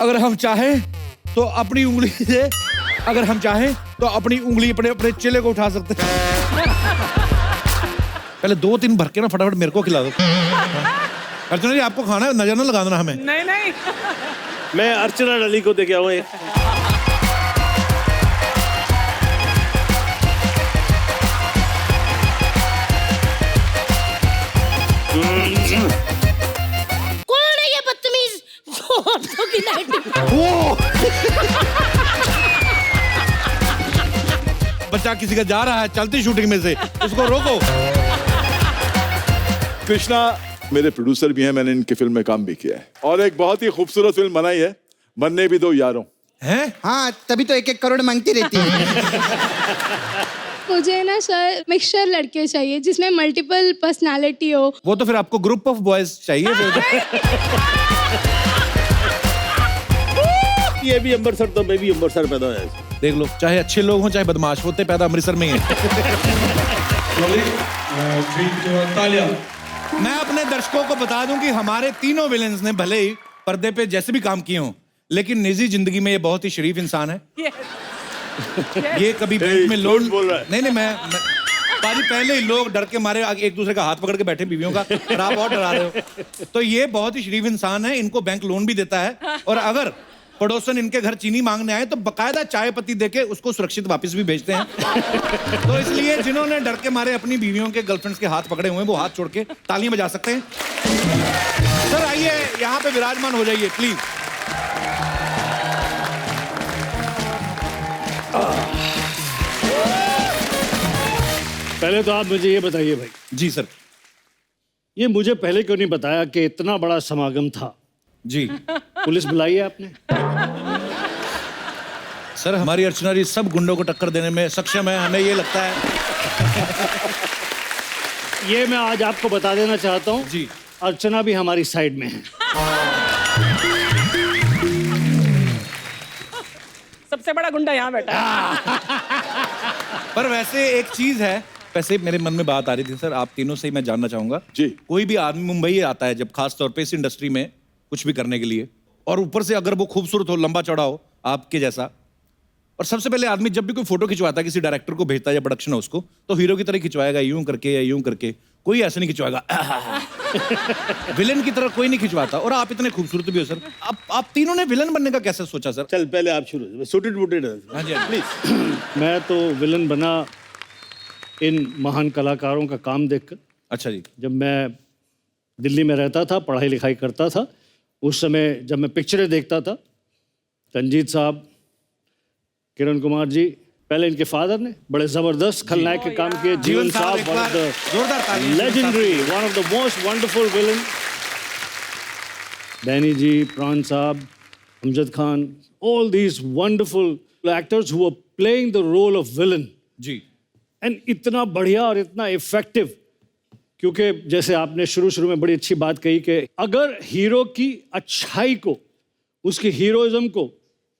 अगर हम चाहें तो अपनी उंगली से, अगर हम चाहें तो अपनी उंगली अपने अपने चेले को उठा सकते हैं। पहले 2-3 भर के ना फटाफट मेरे को खिला दो। अर्चना जी आपको खाना है, नजर ना लगा देना हमें। नहीं नहीं, मैं अर्चना डली को देके आऊँ एक। कौन है ये बदतमीज जो औरतों की नाइट? बच्चा किसी का जा रहा है चलती शूटिंग में से, उसको रोको। कृष्णा मेरे प्रोड्यूसर भी हैं, मैंने इनकी फिल्म में काम भी किया है और एक बहुत ही खूबसूरत फिल्म बनाई है, मरने भी दो यारों। हैं? हाँ, तभी तो 1-1 करोड़ मांगती रहती है। मुझे ना सर मिक्सचर लड़के चाहिए जिसमें मल्टीपल पर्सनालिटी हो। वो तो फिर आपको ग्रुप ऑफ बॉयज चाहिए फिर। ये भी अमृतसर तो मैं भी अमृतसर पैदा हुआ है। देख लो, चाहे अच्छे लोग हों चाहे बदमाश होते पैदा अमृतसर में ही है। मैं अपने दर्शकों को बता दूं कि हमारे तीनों विलेंस ने भले ही पर्दे पे जैसे भी काम किए हों, लेकिन निजी जिंदगी में ये बहुत ही शरीफ इंसान है। ये कभी बैंक में लोन बोल रहा है। नहीं मैं बाजी पहले ही लोग डर के मारे एक दूसरे का हाथ पकड़ के बैठे बीवियों का, और आप और डरा रहे हो। तो ये बहुत ही शरीफ इंसान है, इनको बैंक लोन भी देता है, और अगर पड़ोसन इनके घर चीनी मांगने आए तो बकायदा चाय पत्ती देके उसको सुरक्षित वापस भी भेजते हैं। तो इसलिए जिन्होंने डर के मारे अपनी बीवियों के गर्लफ्रेंड्स के हाथ पकड़े हुए हैं वो हाथ छोड़ के तालियां बजा सकते हैं। सर आइए यहाँ पे विराजमान हो जाइए प्लीज। पहले तो आप मुझे ये बताइए भाई, जी सर। ये मुझे पहले क्यों नहीं बताया कि इतना बड़ा समागम था? जी पुलिस बुलाई है आपने? सर हमारी अर्चना जी सब गुंडों को टक्कर देने में सक्षम है, हमें ये लगता है। ये मैं आज आपको बता देना चाहता हूँ जी, अर्चना भी हमारी साइड में है। सबसे बड़ा गुंडा यहाँ बैठा है। पर वैसे एक चीज है, वैसे मेरे मन में बात आ रही थी सर, आप तीनों से ही मैं जानना चाहूंगा जी। कोई भी आदमी मुंबई आता है जब, खास तौर पे इस इंडस्ट्री में कुछ भी करने के लिए, और यूं से अगर वो खूबसूरत हो, लंबा चौड़ा हो आपके जैसा, और सबसे पहले आदमी जब भी कोई फोटो खिंचवाता है किसी डायरेक्टर को भेजता है या प्रोडक्शन हाउस को, तो हीरो की तरह खिंचवाएगा, यूं करके या यूं करके, कोई ऐसे नहीं खिंचवाएगा। विलन की तरह कोई नहीं खिंचवाता, और आप इतने खूबसूरत भी हो सर। आप तीनों ने विलन बनने का कैसे सोचा सर? चल पहले आप शुरू, सूटेड बूटेड। हाँ जी प्लीज। मैं तो विलन बना इन महान कलाकारों का काम देखकर। अच्छा जी। जब मैं दिल्ली में रहता था, पढ़ाई लिखाई करता था, उस समय जब मैं पिक्चरें देखता था, रंजीत साहब, किरण कुमार जी, पहले इनके फादर ने बड़े जबरदस्त खलनायक के काम किए। जीवन साहब, जोरदार ताली। Legendary, one of the most wonderful villain. Danny ji, Pran sahab, Amjad Khan, all these wonderful actors who are playing the role of villain. जी। एंड इतना बढ़िया और इतना इफेक्टिव, क्योंकि जैसे आपने शुरू में बड़ी अच्छी बात कही कि अगर हीरो की अच्छाई को, उसकी हीरोइज्म को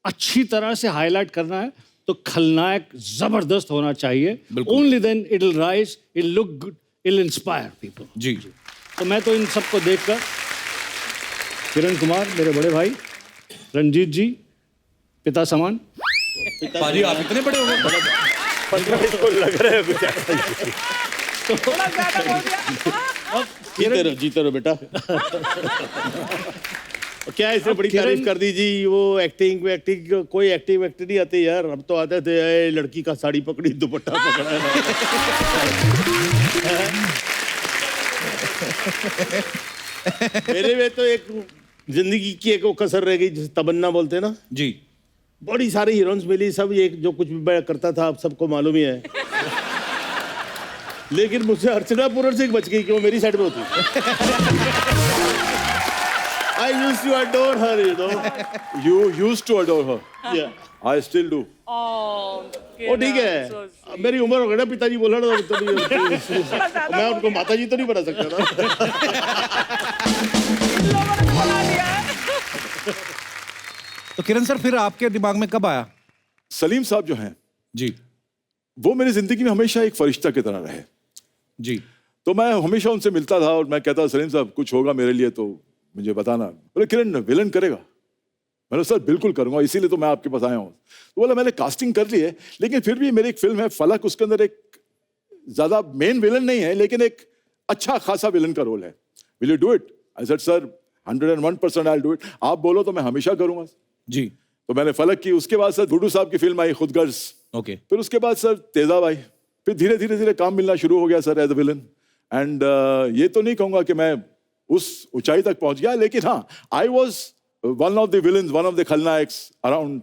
अच्छी तरह से हाईलाइट करना है तो खलनायक जबरदस्त होना चाहिए। Only then it will rise, it look good, it will inspire people. जी। तो मैं तो इन सबको देखकर, किरण कुमार मेरे बड़े भाई, रंजीत जी पिता समान। पाजी आप इतने बड़े हो गए। लग रहा है कुछ। थोड़ा ज्यादा बोल दिया। जीते रहो बेटा। क्या इसने बड़ी तारीफ कर दी जी, वो एक्टिंग कोई एक्टिंग नहीं आती यार। हम तो आते थे, ए, लड़की का साड़ी पकड़ी, दुपट्टा पकड़ा। मेरे में तो एक जिंदगी की एक वो कसर रह गई, जिसे तमन्ना बोलते हैं ना जी। बड़ी सारी हीरोइंस मिली, सब ये जो कुछ भी मैं करता था आप सबको मालूम ही है। लेकिन मुझसे अर्चना पूरन सिंह बच गई कि वो मेरी साइड में होती। I used to adore her, you know. You used to adore her. Yeah. I still do. वो ठीक है, अब मेरी उम्र हो गई ना, पिताजी बोला ना तो मैं उनको माताजी तो नहीं बना सकता ना। तो किरण सर फिर आपके दिमाग में कब आया? सलीम साहब जो हैं जी। वो मेरी जिंदगी में हमेशा एक फरिश्ता की तरह रहे जी। तो मैं हमेशा उनसे मिलता था और मैं कहता सलीम साहब कुछ होगा मेरे लिए तो मुझे बताना। बोले किरण विलन करेगा? मैंने सर बिल्कुल करूंगा, इसीलिए तो मैं आपके पास आया हूँ। तो बोला मैंने कास्टिंग कर ली है, लेकिन फिर भी मेरी एक फिल्म है फलक, उसके अंदर एक ज्यादा मेन विलन नहीं है लेकिन एक अच्छा खासा विलन का रोल है, will you do it? I said sir 101% I will do it, आप बोलो तो मैं हमेशा करूंगा। जी। तो मैंने फलक की, उसके बाद सर गुड्डू साहब की फिल्म आई खुदगर्ज, ओके। फिर उसके बाद सर तेजाब आई, फिर धीरे धीरे धीरे काम मिलना शुरू हो गया sir as a villain. And ये तो नहीं कहूंगा कि मैं उस ऊंचाई तक पहुंच गया, लेकिन हाँ I was one of the villains, one of the खलनायक्स अराउंड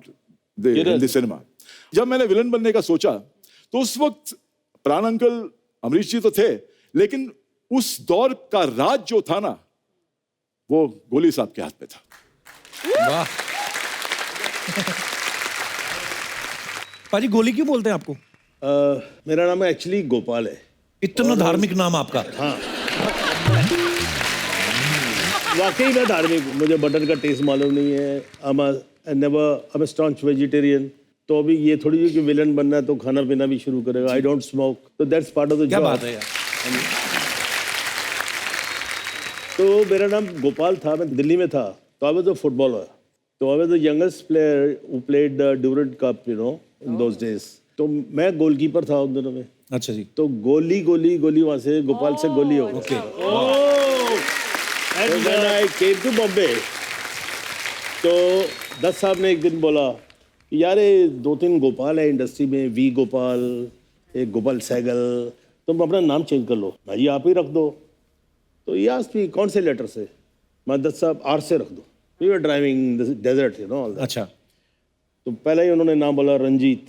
द सिनेमा। जब मैंने विलन बनने का सोचा तो उस वक्त प्राण अंकल अमरीश जी तो थे, लेकिन उस दौर का राज जो था ना वो गोली साहब के हाथ में था। वाह। पाजी गोली क्यों बोलते हैं आपको? मेरा नाम एक्चुअली गोपाल है। इतना धार्मिक नाम आपका। हाँ वाकई में धार्मिक, मुझे बटर का टेस्ट मालूम नहीं है। I'm a staunch vegetarian। तो अभी ये थोड़ी है कि विलन बनना है तो खाना पीना भी शुरू करेगा। आई डोंट स्मोक, तो that's part of the job. क्या बात है यार। तो मेरा नाम गोपाल था, मैं दिल्ली में था, तो आई वाज अ फुटबॉलर, तो I was the youngest player who played Durand cup, you know, in those days. तो मैं गोलकीपर था उन दिनों में। अच्छा जी। तो गोली गोली गोली वहां से गोपाल से गोली हो गई। And when I came to Bombay, तो दत्त साहब ने एक दिन बोला यार ये 2-3 गोपाल है इंडस्ट्री में, वी गोपाल, एक गोपाल सहगल, तुम अपना नाम चेंज कर लो, भाई आप ही रख दो। तो ये आस्क कौन से लेटर से? मैं दत्त साहब आर से रख दो, we were driving desert, you know. अच्छा। तो पहले ही उन्होंने नाम बोला रंजीत,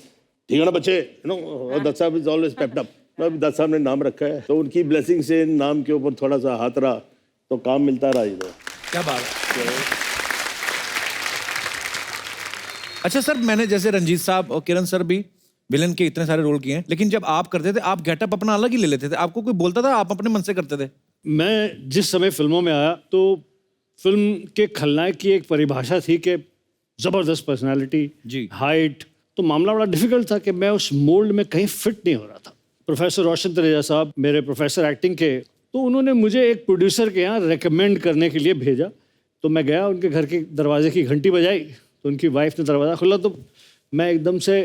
ठीक है ना बच्चे, you know, Dutt sahab is always pepped up. Dutt sahab ने नाम रखा है, तो उनकी ब्लेसिंग से नाम के ऊपर थोड़ा सा हाथ रहा तो काम मिलता रहा इधर। क्या बात है। अच्छा सर, मैंने जैसे रंजीत साहब और किरण सर भी विलन के इतने सारे रोल किए हैं, लेकिन जब आप करते थे आप गेटअप अपना अलग ही ले लेते थे, आपको कोई बोलता था, आप अपने मन से करते थे? मैं जिस समय फिल्मों में आया तो फिल्म के खलनायक की एक परिभाषा थी कि जबरदस्त पर्सनालिटी, जी, हाइट, तो मामला बड़ा डिफिकल्ट था कि मैं उस मोल्ड में कहीं फिट नहीं हो रहा था। प्रोफेसर रोशन तरेजा साहब मेरे प्रोफेसर एक्टिंग के, तो उन्होंने मुझे एक प्रोड्यूसर के यहाँ रेकमेंड करने के लिए भेजा। तो मैं गया, उनके घर के दरवाजे की घंटी बजाई, तो उनकी वाइफ ने दरवाज़ा खोला, तो मैं एकदम से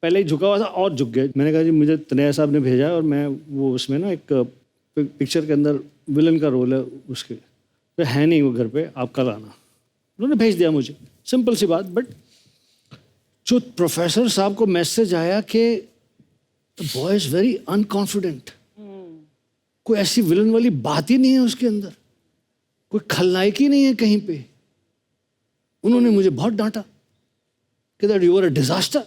पहले ही झुका हुआ था और झुक गया। मैंने कहा जी मुझे तनैया साहब ने भेजा और मैं वो उसमें ना एक पिक्चर के अंदर विलन का रोल है उसके, तो है नहीं वो घर पे, आप कल आना। उन्होंने भेज दिया मुझे, सिंपल सी बात। बट जो प्रोफेसर साहब को मैसेज आया कि the boy is very unconfident, कोई ऐसी विलन वाली बात ही नहीं है उसके अंदर, कोई खलनायक ही नहीं है कहीं पे। उन्होंने मुझे बहुत डांटा कि that you are a disaster,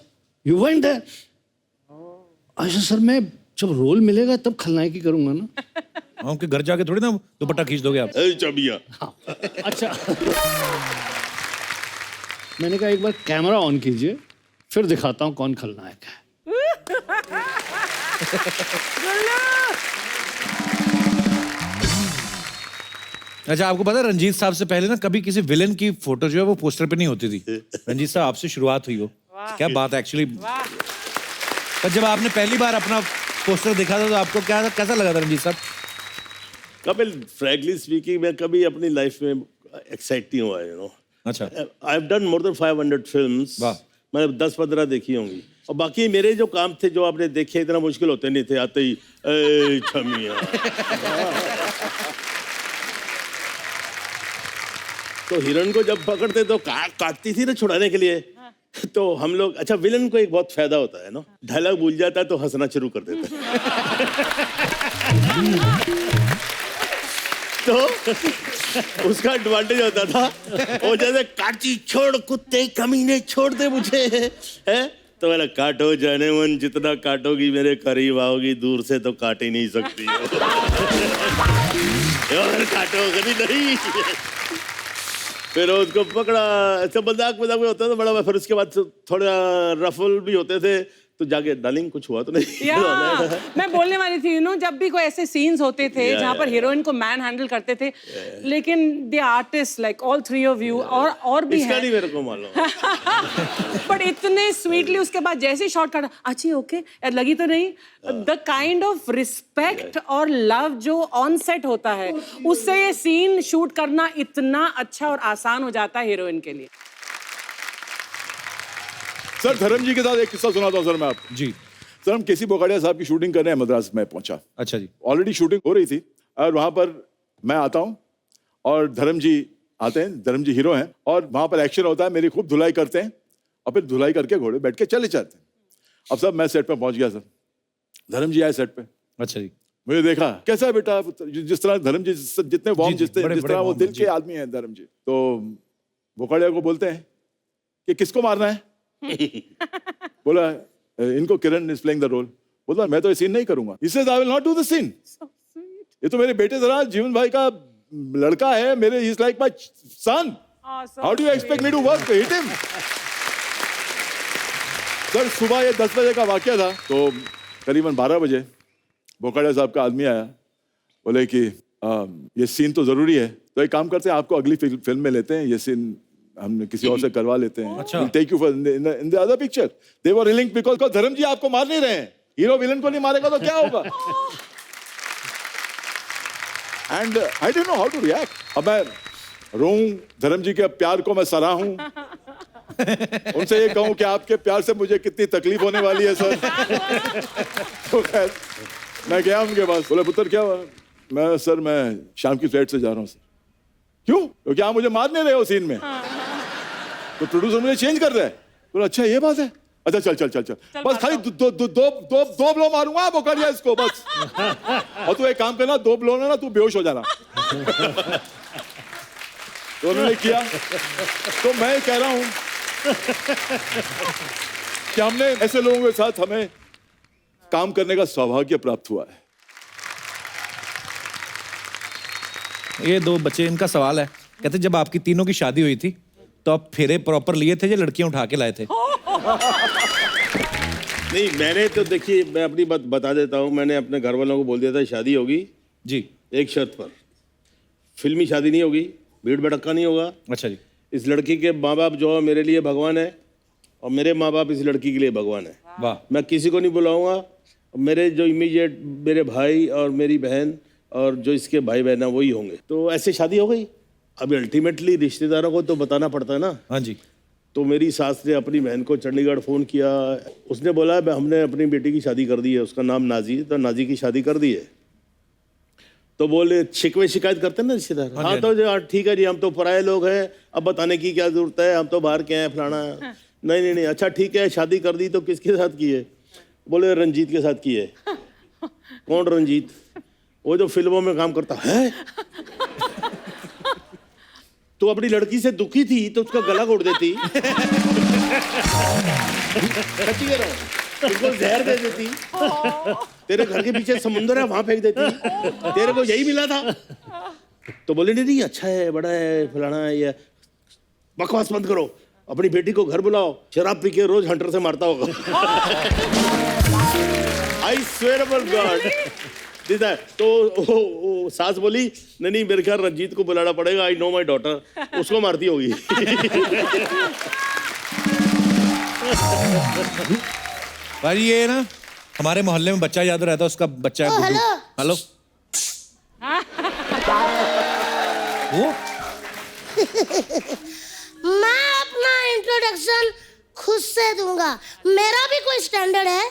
you went there. अच्छा सर, मैं जब रोल मिलेगा तब खलनायकी करूंगा ना। उनके घर जाके थोड़ी ना दुपट्टा खींच दोगे आप। चबिया। अच्छा। मैंने कहा एक बार कैमरा ऑन कीजिए, फिर दिखाता हूं कौन खलनायक है। अच्छा, आपको पता है रंजीत साहब से पहले ना कभी किसी विलन की फोटो जो है वो पोस्टर पे नहीं होती थी। रंजीत साहब आपसे शुरुआत हुई हो, क्या बात है एक्चुअली। पर जब आपने पहली बार अपना पोस्टर देखा था तो आपको क्या कैसा लगा था रंजीत साहब? कपिल, फ्रैंकली स्पीकिंग, मैं कभी अपनी लाइफ में एक्साइट नहीं हुआ, यू नो। अच्छा। I have done more than 500 films. वाह। मैंने 10-15 देखी होंगी, और बाकी मेरे जो काम थे जो आपने देखे इतना मुश्किल होते नहीं थे, आते ही ए छमिया। तो हिरण को जब पकड़ते तो काटती थी ना छुड़ाने के लिए। तो हम लोग, अच्छा विलन को एक बहुत फायदा होता है ना, डायलॉग भूल जाता है तो हंसना शुरू कर देता है। तो उसका एडवांटेज होता था, वो जैसे काटी छोड़ कुत्ते कमीने छोड़ दे मुझे, है तो मैंने काटो जाने मन, जितना काटोगी मेरे करीब आओगी, दूर से तो काट ही नहीं सकती और काटो कभी नहीं। फिर उसको पकड़ा, ऐसा मजाक में होता था बड़ा। फिर उसके बाद थोड़ा रफल भी होते थे, तो जाके डार्लिंग कुछ हुआ तो नहीं? या मैं बोलने वाली थी, जब भी कोई ऐसे सीन्स होते थे जहाँ पर हीरोइन को मैन हैंडल करते थे, लेकिन the artist like all three of you और भी इसका है, नहीं मेरे को मालूम। बट इतने स्वीटली उसके बाद जैसे शॉट काटा, अच्छी ओके लगी तो नहीं, द काइंड ऑफ रिस्पेक्ट और लव जो ऑन सेट होता है, उससे ये सीन शूट करना इतना अच्छा और आसान हो जाता है हीरोइन के लिए। सर धर्म जी के साथ एक किस्सा सुनाता हूँ सर मैं आपको। जी। सर हम केसी बोकाडिया साहब की शूटिंग करने मद्रास में पहुंचा। अच्छा जी। ऑलरेडी शूटिंग हो रही थी और वहां पर मैं आता हूं और धर्म जी आते हैं, धर्म जी हीरो हैं और वहां पर एक्शन होता है, मेरी खूब धुलाई करते हैं और फिर धुलाई करके घोड़े बैठ के चले जाते हैं। अब सब मैं सेट पे पहुंच गया सर, धर्म जी आए सेट पे। अच्छा जी। मुझे देखा कैसा है बेटा, जिस तरह धर्म जी जितने वार्म जी, जिस बड़े तरह वो warm दिल हैं, के आदमी हैं धर्म जी, तो बोकाडिया को बोलते हैं कि किसको मारना है। बोला इनको, किरण इज प्लेइंग द रोल। बोला मैं तो ये सीन नहीं करूंगा। He says I will not do the scene. ये तो मेरे बेटे जरा जीवन भाई का लड़का है, मेरे he is like my son. How do you expect me to work? Hit him. Sir सुबह ये 10 बजे का वाकया था, तो करीबन 12 बजे बोकाडिया साहब का आदमी आया, बोले कि ये सीन तो जरूरी है, तो एक काम करते हैं आपको अगली फिल्म में लेते हैं, ये सीन हम किसी और से करवा लेते हैं। अच्छा। We'll take you for in the other picture. They were willing because धर्म जी आपको मार नहीं रहे हैं, हीरो विलन को नहीं मारेगा तो क्या होगा? And I didn't know how to react. अब मैं रोऊं, धर्म जी के प्यार को मैं सराहूं, उनसे ये कहूं कि आपके प्यार से मुझे कितनी तकलीफ होने वाली है सर। तो खैर मैं गया उनके पास, बोले पुत्र क्या हुआ? मैं शाम की फ्लाइट से जा रहा हूँ सर। क्यों? क्योंकि आप मुझे मार नहीं रहे हो सीन में, तो प्रोड्यूसर मुझे चेंज कर रहा है। बोला अच्छा ये बात है, अच्छा चल बस खाली दो ब्लो मारूंगा बोकाडिया इसको बस। और तू एक काम करना, 2 ब्लो ना तू बेहोश हो जाना। तो उन्होंने किया। तो मैं कह रहा हूं कि हमने ऐसे लोगों के साथ हमें काम करने का सौभाग्य प्राप्त हुआ है। ये 2 बच्चे, इनका सवाल है, कहते जब आपकी तीनों की शादी हुई थी तो आप फेरे प्रॉपर लिए थे या लड़कियां उठा के लाए थे? नहीं, मैंने तो देखिए, मैं अपनी बात बता देता हूँ, मैंने अपने घर वालों को बोल दिया था शादी होगी जी, एक शर्त पर, फिल्मी शादी नहीं होगी, भीड़ भड़क्का नहीं होगा। अच्छा जी। इस लड़की के माँ बाप जो है मेरे लिए भगवान है और मेरे माँ बाप इस लड़की के लिए भगवान है। वाह। मैं किसी को नहीं बुलाऊंगा, मेरे जो इमीडिएट मेरे भाई और मेरी बहन और जो इसके भाई बहन है वही होंगे। तो ऐसे शादी हो गई। अभी अल्टीमेटली रिश्तेदारों को तो बताना पड़ता है ना। हाँ जी। तो मेरी सास ने अपनी बहन को चंडीगढ़ फ़ोन किया, उसने बोला हमने अपनी बेटी की शादी कर दी है, उसका नाम नाजी, तो नाजी की शादी कर दी है। तो बोले शिकवे शिकायत करते हैं ना रिश्तेदार, हाँ तो ठीक है जी, हम तो पराये लोग हैं, अब बताने की क्या जरूरत है, हम तो बाहर के हैं फलाना। नहीं, अच्छा ठीक है, शादी कर दी तो किसके साथ की है? बोले रंजीत के साथ की है। कौन रंजीत? वो जो फिल्मों में काम करता है। तो अपनी लड़की से दुखी थी तो उसका गला घोट देती, उसको जहर दे देती, तेरे घर के पीछे समुंदर है वहां फेंक देती, तेरे को यही मिला था। तो बोले नहीं अच्छा है, बड़ा है, फलाना है, ये बकवास बंद करो, अपनी बेटी को घर बुलाओ, शराब पी के रोज हंटर से मारता होगा। I swear by God. तो वो सास बोली नहीं मेरे ख्याल रंजीत को बुलाना पड़ेगा, आई नो माई डॉटर, उसको मारती होगी। भाई ये ना हमारे मोहल्ले में बच्चा याद रहता है, उसका बच्चा है गुड्डू। हेलो। वो मैं अपना इंट्रोडक्शन खुद से दूंगा, मेरा भी कोई स्टैंडर्ड है।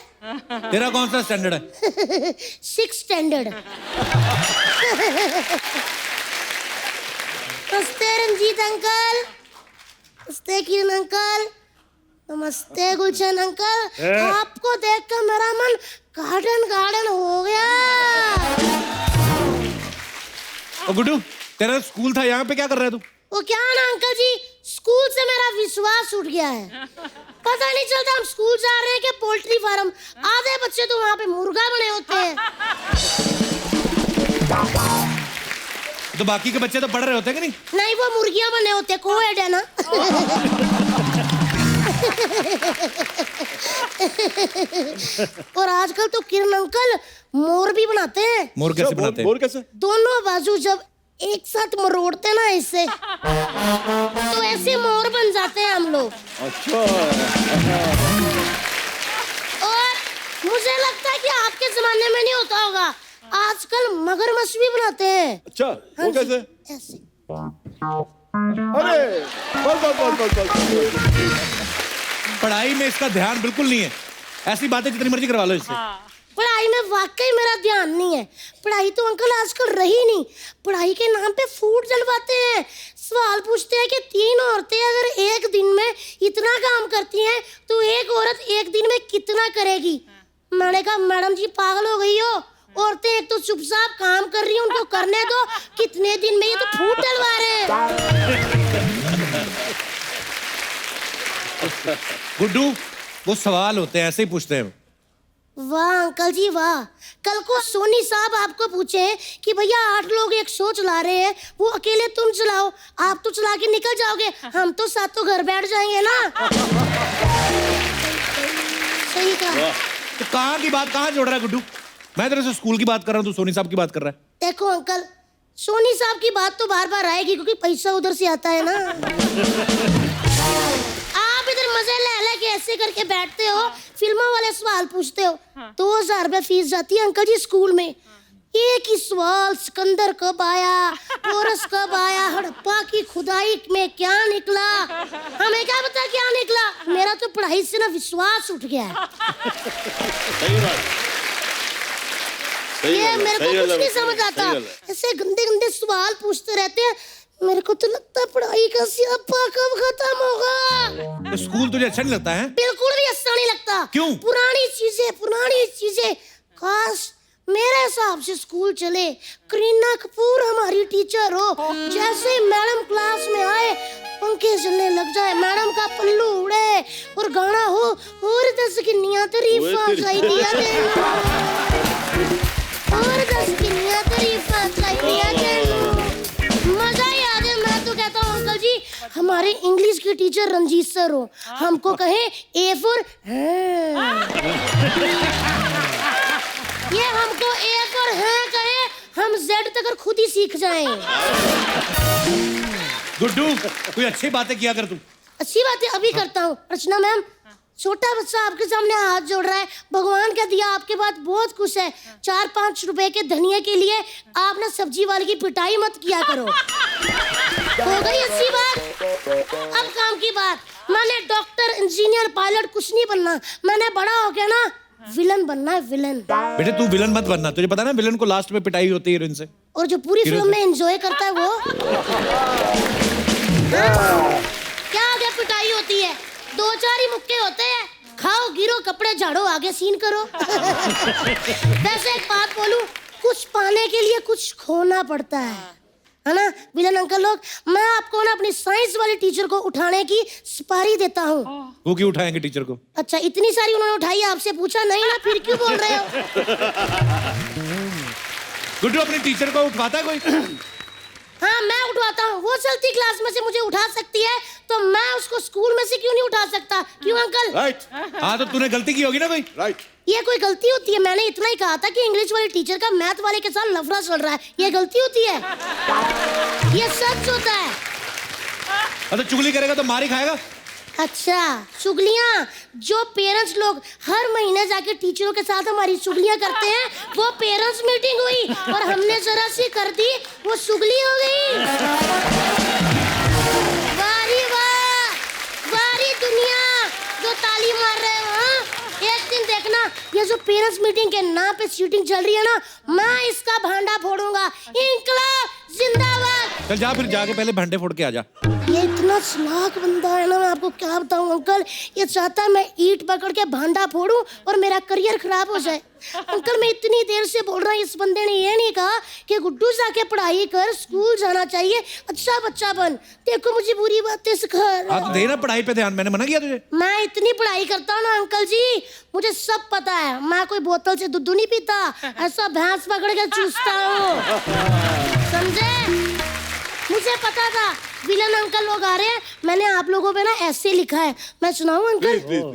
तेरा कौन सा स्टैंडर्ड है? 6 स्टैंडर्ड। नमस्ते रंजीत अंकल, नमस्ते किरण अंकल, नमस्ते गुलशन अंकल। आपको देखकर मेरा मन गार्डन हो गया। ओ गुड्डू, तेरा स्कूल था, यहाँ पे क्या कर रहा है तू? वो क्या ना अंकल जी, स्कूल से मेरा विश्वास उठ गया है। पता नहीं चलता हम स्कूल जा रहे हैं कि पोल्ट्री फार्म। आधे बच्चे तो वहाँ पे मुर्गा बने होते हैं। तो बाकी के बच्चे तो पढ़ रहे होते हैं कि नहीं? नहीं, वो मुर्गियाँ बने होते, कोएड है ना। और आजकल तो किरण अंकल मोर भी बनाते हैं। मोर कैसे बनाते हैं? मोर कैसे? दोनों बाजू जब एक साथ मरोड़ते ना इससे तो ऐसे मोर बन जाते हैं हम लोग। अच्छा। और मुझे लगता है कि आपके जमाने में नहीं होता होगा, आजकल मगरमच्छ भी बनाते हैं। अच्छा, हाँ वो जी, कैसे? ऐसे। अरे बस। पढ़ाई में इसका ध्यान बिल्कुल नहीं है, ऐसी बातें जितनी मर्जी करवा लो इससे। पढ़ाई में वाकई मेरा ध्यान नहीं है। पढ़ाई तो अंकल आजकल रही नहीं। पढ़ाई के नाम पे फूड जलवाते हैं। सवाल पूछते हैं कि 3 औरतें अगर एक दिन में इतना काम करती हैं तो एक औरत एक दिन में कितना करेगी। मैंने कहा मैडम जी पागल हो गई हो, औरतें एक तो चुपचाप काम कर रही हैं, उनको करने दो, कितने दिन में ये तो फूड डलवा रहे हैं। गुड्डू, वो सवाल होते हैं, ऐसे ही पूछते हैं। वाह अंकल जी वाह। कल को सोनी साहब आपको पूछे कि भैया 8 लोग एक शो चला रहे हैं, वो अकेले तुम चलाओ, आप तो चला के निकल जाओगे, हम तो साथ तो घर बैठ जाएंगे ना। सही कहा। तो कहाँ की बात कहाँ जोड़ रहा है गुड्डू? मैं तेरे से स्कूल की बात कर रहा हूँ, तू सोनी साहब की बात कर रहा है। देखो अंकल, सोनी साहब की बात तो बार बार आएगी क्योंकि पैसा उधर से आता है ना। आप इधर मजे ले के ऐसे करके बैठते हो, फिल्मों वाले सवाल पूछते हो। 2000 रुपए फीस जाती है अंकल जी स्कूल में। एक ही सवाल, सिकंदर कब आया, पोरस कब आया, हड़प्पा की खुदाई में क्या निकला, हमें क्या पता क्या निकला। मेरा तो पढ़ाई से ना विश्वास उठ गया है। सही बात। ये मेरे को कुछ नहीं समझ आता, ऐसे गंदे गंदे सवाल पूछते रहते हैं। मेरे को तो लगता है पढ़ाई का सियापा कब खत्म होगा। तो स्कूल तुझे अच्छा नहीं लगता है? बिल्कुल भी अच्छा नहीं लगता। क्यों? पुरानी चीजें। काश मेरे हिसाब से स्कूल चले, करीना कपूर हमारी टीचर हो, जैसे मैडम क्लास में आए पंखे चलने लग जाए, मैडम का पल्लू उड़े और गाना हो और 10 किन्नियां तारीफां चाहिए तेनू, और 10 किन्नियां तारीफां चाहिए तेनू। मजा ही आ जाए। मैं तो कहता हूँ अंकल जी हमारे इंग्लिश के टीचर रंजीत सर हो, हमको कहे A for ये हमको A for कहे, हम Z तक खुद ही सीख जाएं। गुड्डू, कोई अच्छी बातें किया कर तू। अच्छी बात है, अभी करता हूँ। अर्चना मैम, छोटा बच्चा आपके सामने हाथ जोड़ रहा है, भगवान का दिया आपके पास बहुत कुछ है, 4-5 रुपए के धनिया के लिए आप ना सब्जी वाले की पिटाई मत किया करो। हो गई अच्छी बात। अब काम की बात। मैंने डॉक्टर, इंजीनियर, पायलट कुछ नहीं बनना, मैंने बड़ा हो गया ना विलन बनना है, विलन। बेटे तू विलन मत बनना, तुझे पता ना विलन को लास्ट में पिटाई होती है हीरोइन से। और जो पूरी फिल्म में एंजॉय करता है वो क्या हो गया, पिटाई होती है, 2-4 ही मुक्के होते हैं, खाओ गिरो कपड़े झाड़ो आगे सीन करो। वैसे एक बात बोलूं, कुछ पाने के लिए कुछ खोना पड़ता है ना विलन अंकल लोग। मैं आपको ना अपनी साइंस वाली टीचर को उठाने की सुपारी देता हूँ। वो क्यों उठाएंगे टीचर को? अच्छा इतनी सारी उन्होंने उठाई, आपसे पूछा नहीं ना, फिर क्यों बोल रहे हो? गुड्डू अपनी टीचर को उठवाता है कोई? हाँ मैं उठवाता हूँ, वो चलती क्लास में से मुझे उठा सकती है तो मैं उसको स्कूल में से क्यों नहीं उठा सकता? क्यों अंकल? राइट। हाँ तो तूने गलती की होगी ना कोई। राइट। ये कोई गलती होती है? मैंने इतना ही कहा था कि इंग्लिश वाले टीचर का मैथ वाले के साथ लफड़ा चल रहा है, ये गलती होती है? ये सच होता है। तो चुगली करेगा तो मार ही खाएगा। अच्छा चुगलियाँ, जो पेरेंट्स लोग हर महीने जाके टीचरों के साथ हमारी चुगलियाँ करते हैं, वो पेरेंट्स मीटिंग हुई और हमने जरा सी कर दी, वो चुगली हो गई। वारी वाह, वारी दुनिया जो ताली मार रहे हो। एक दिन देखना ये जो पेरेंट्स मीटिंग के नाम पे शूटिंग चल रही है ना, मैं इसका भांडा फोड़ूंगा। इंकलाब जिंदाबाद। चल जा, फिर जाके पहले भांडे फोड़ के आ जा। ये इतना चालाक बंदा है ना, मैं आपको क्या बताऊं अंकल, ये चाहता है मैं ईंट पकड़ के भांडा फोड़ूं और मेरा करियर खराब हो जाए। अंकल मैं इतनी देर से बोल रहा हूँ, इस बंदे ने ये नहीं कहा कि गुड्डू जाके पढ़ाई कर, स्कूल जाना चाहिए, अच्छा बच्चा बन। देखो मुझे बुरी बातें सिखा रहा है। तो देना पढ़ाई पे ध्यान, मैंने मना किया तुझे? मैं इतनी पढ़ाई करता हूँ ना अंकल जी, मुझे सब पता है। मैं कोई बोतल से दूध नहीं पीता, ऐसा भैंस पकड़ के चूसता हूँ, समझे? मुझे पता था विलन अंकल लोग आ रहे हैं, मैंने आप लोगों पे ना ऐसे लिखा है, मैं सुनाऊं अंकल? प्लीज।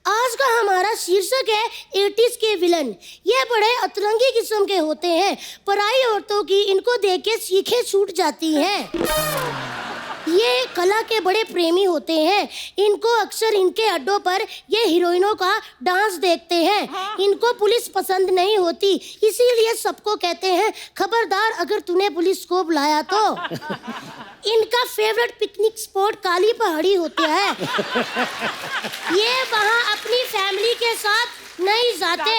आज का हमारा शीर्षक है 80s के विलन। ये बड़े अतरंगी किस्म के होते हैं, पराई औरतों की इनको देख के सीखें छूट जाती हैं। ये कला के बड़े प्रेमी होते हैं, इनको अक्सर इनके अड्डों पर ये हीरोइनों का डांस देखते हैं। इनको पुलिस पसंद नहीं होती, इसीलिए सबको कहते हैं खबरदार अगर तूने पुलिस को बुलाया तो। इनका फेवरेट पिकनिक स्पॉट काली पहाड़ी होता है। ये वहाँ अपनी फैमिली के साथ नहीं जाते,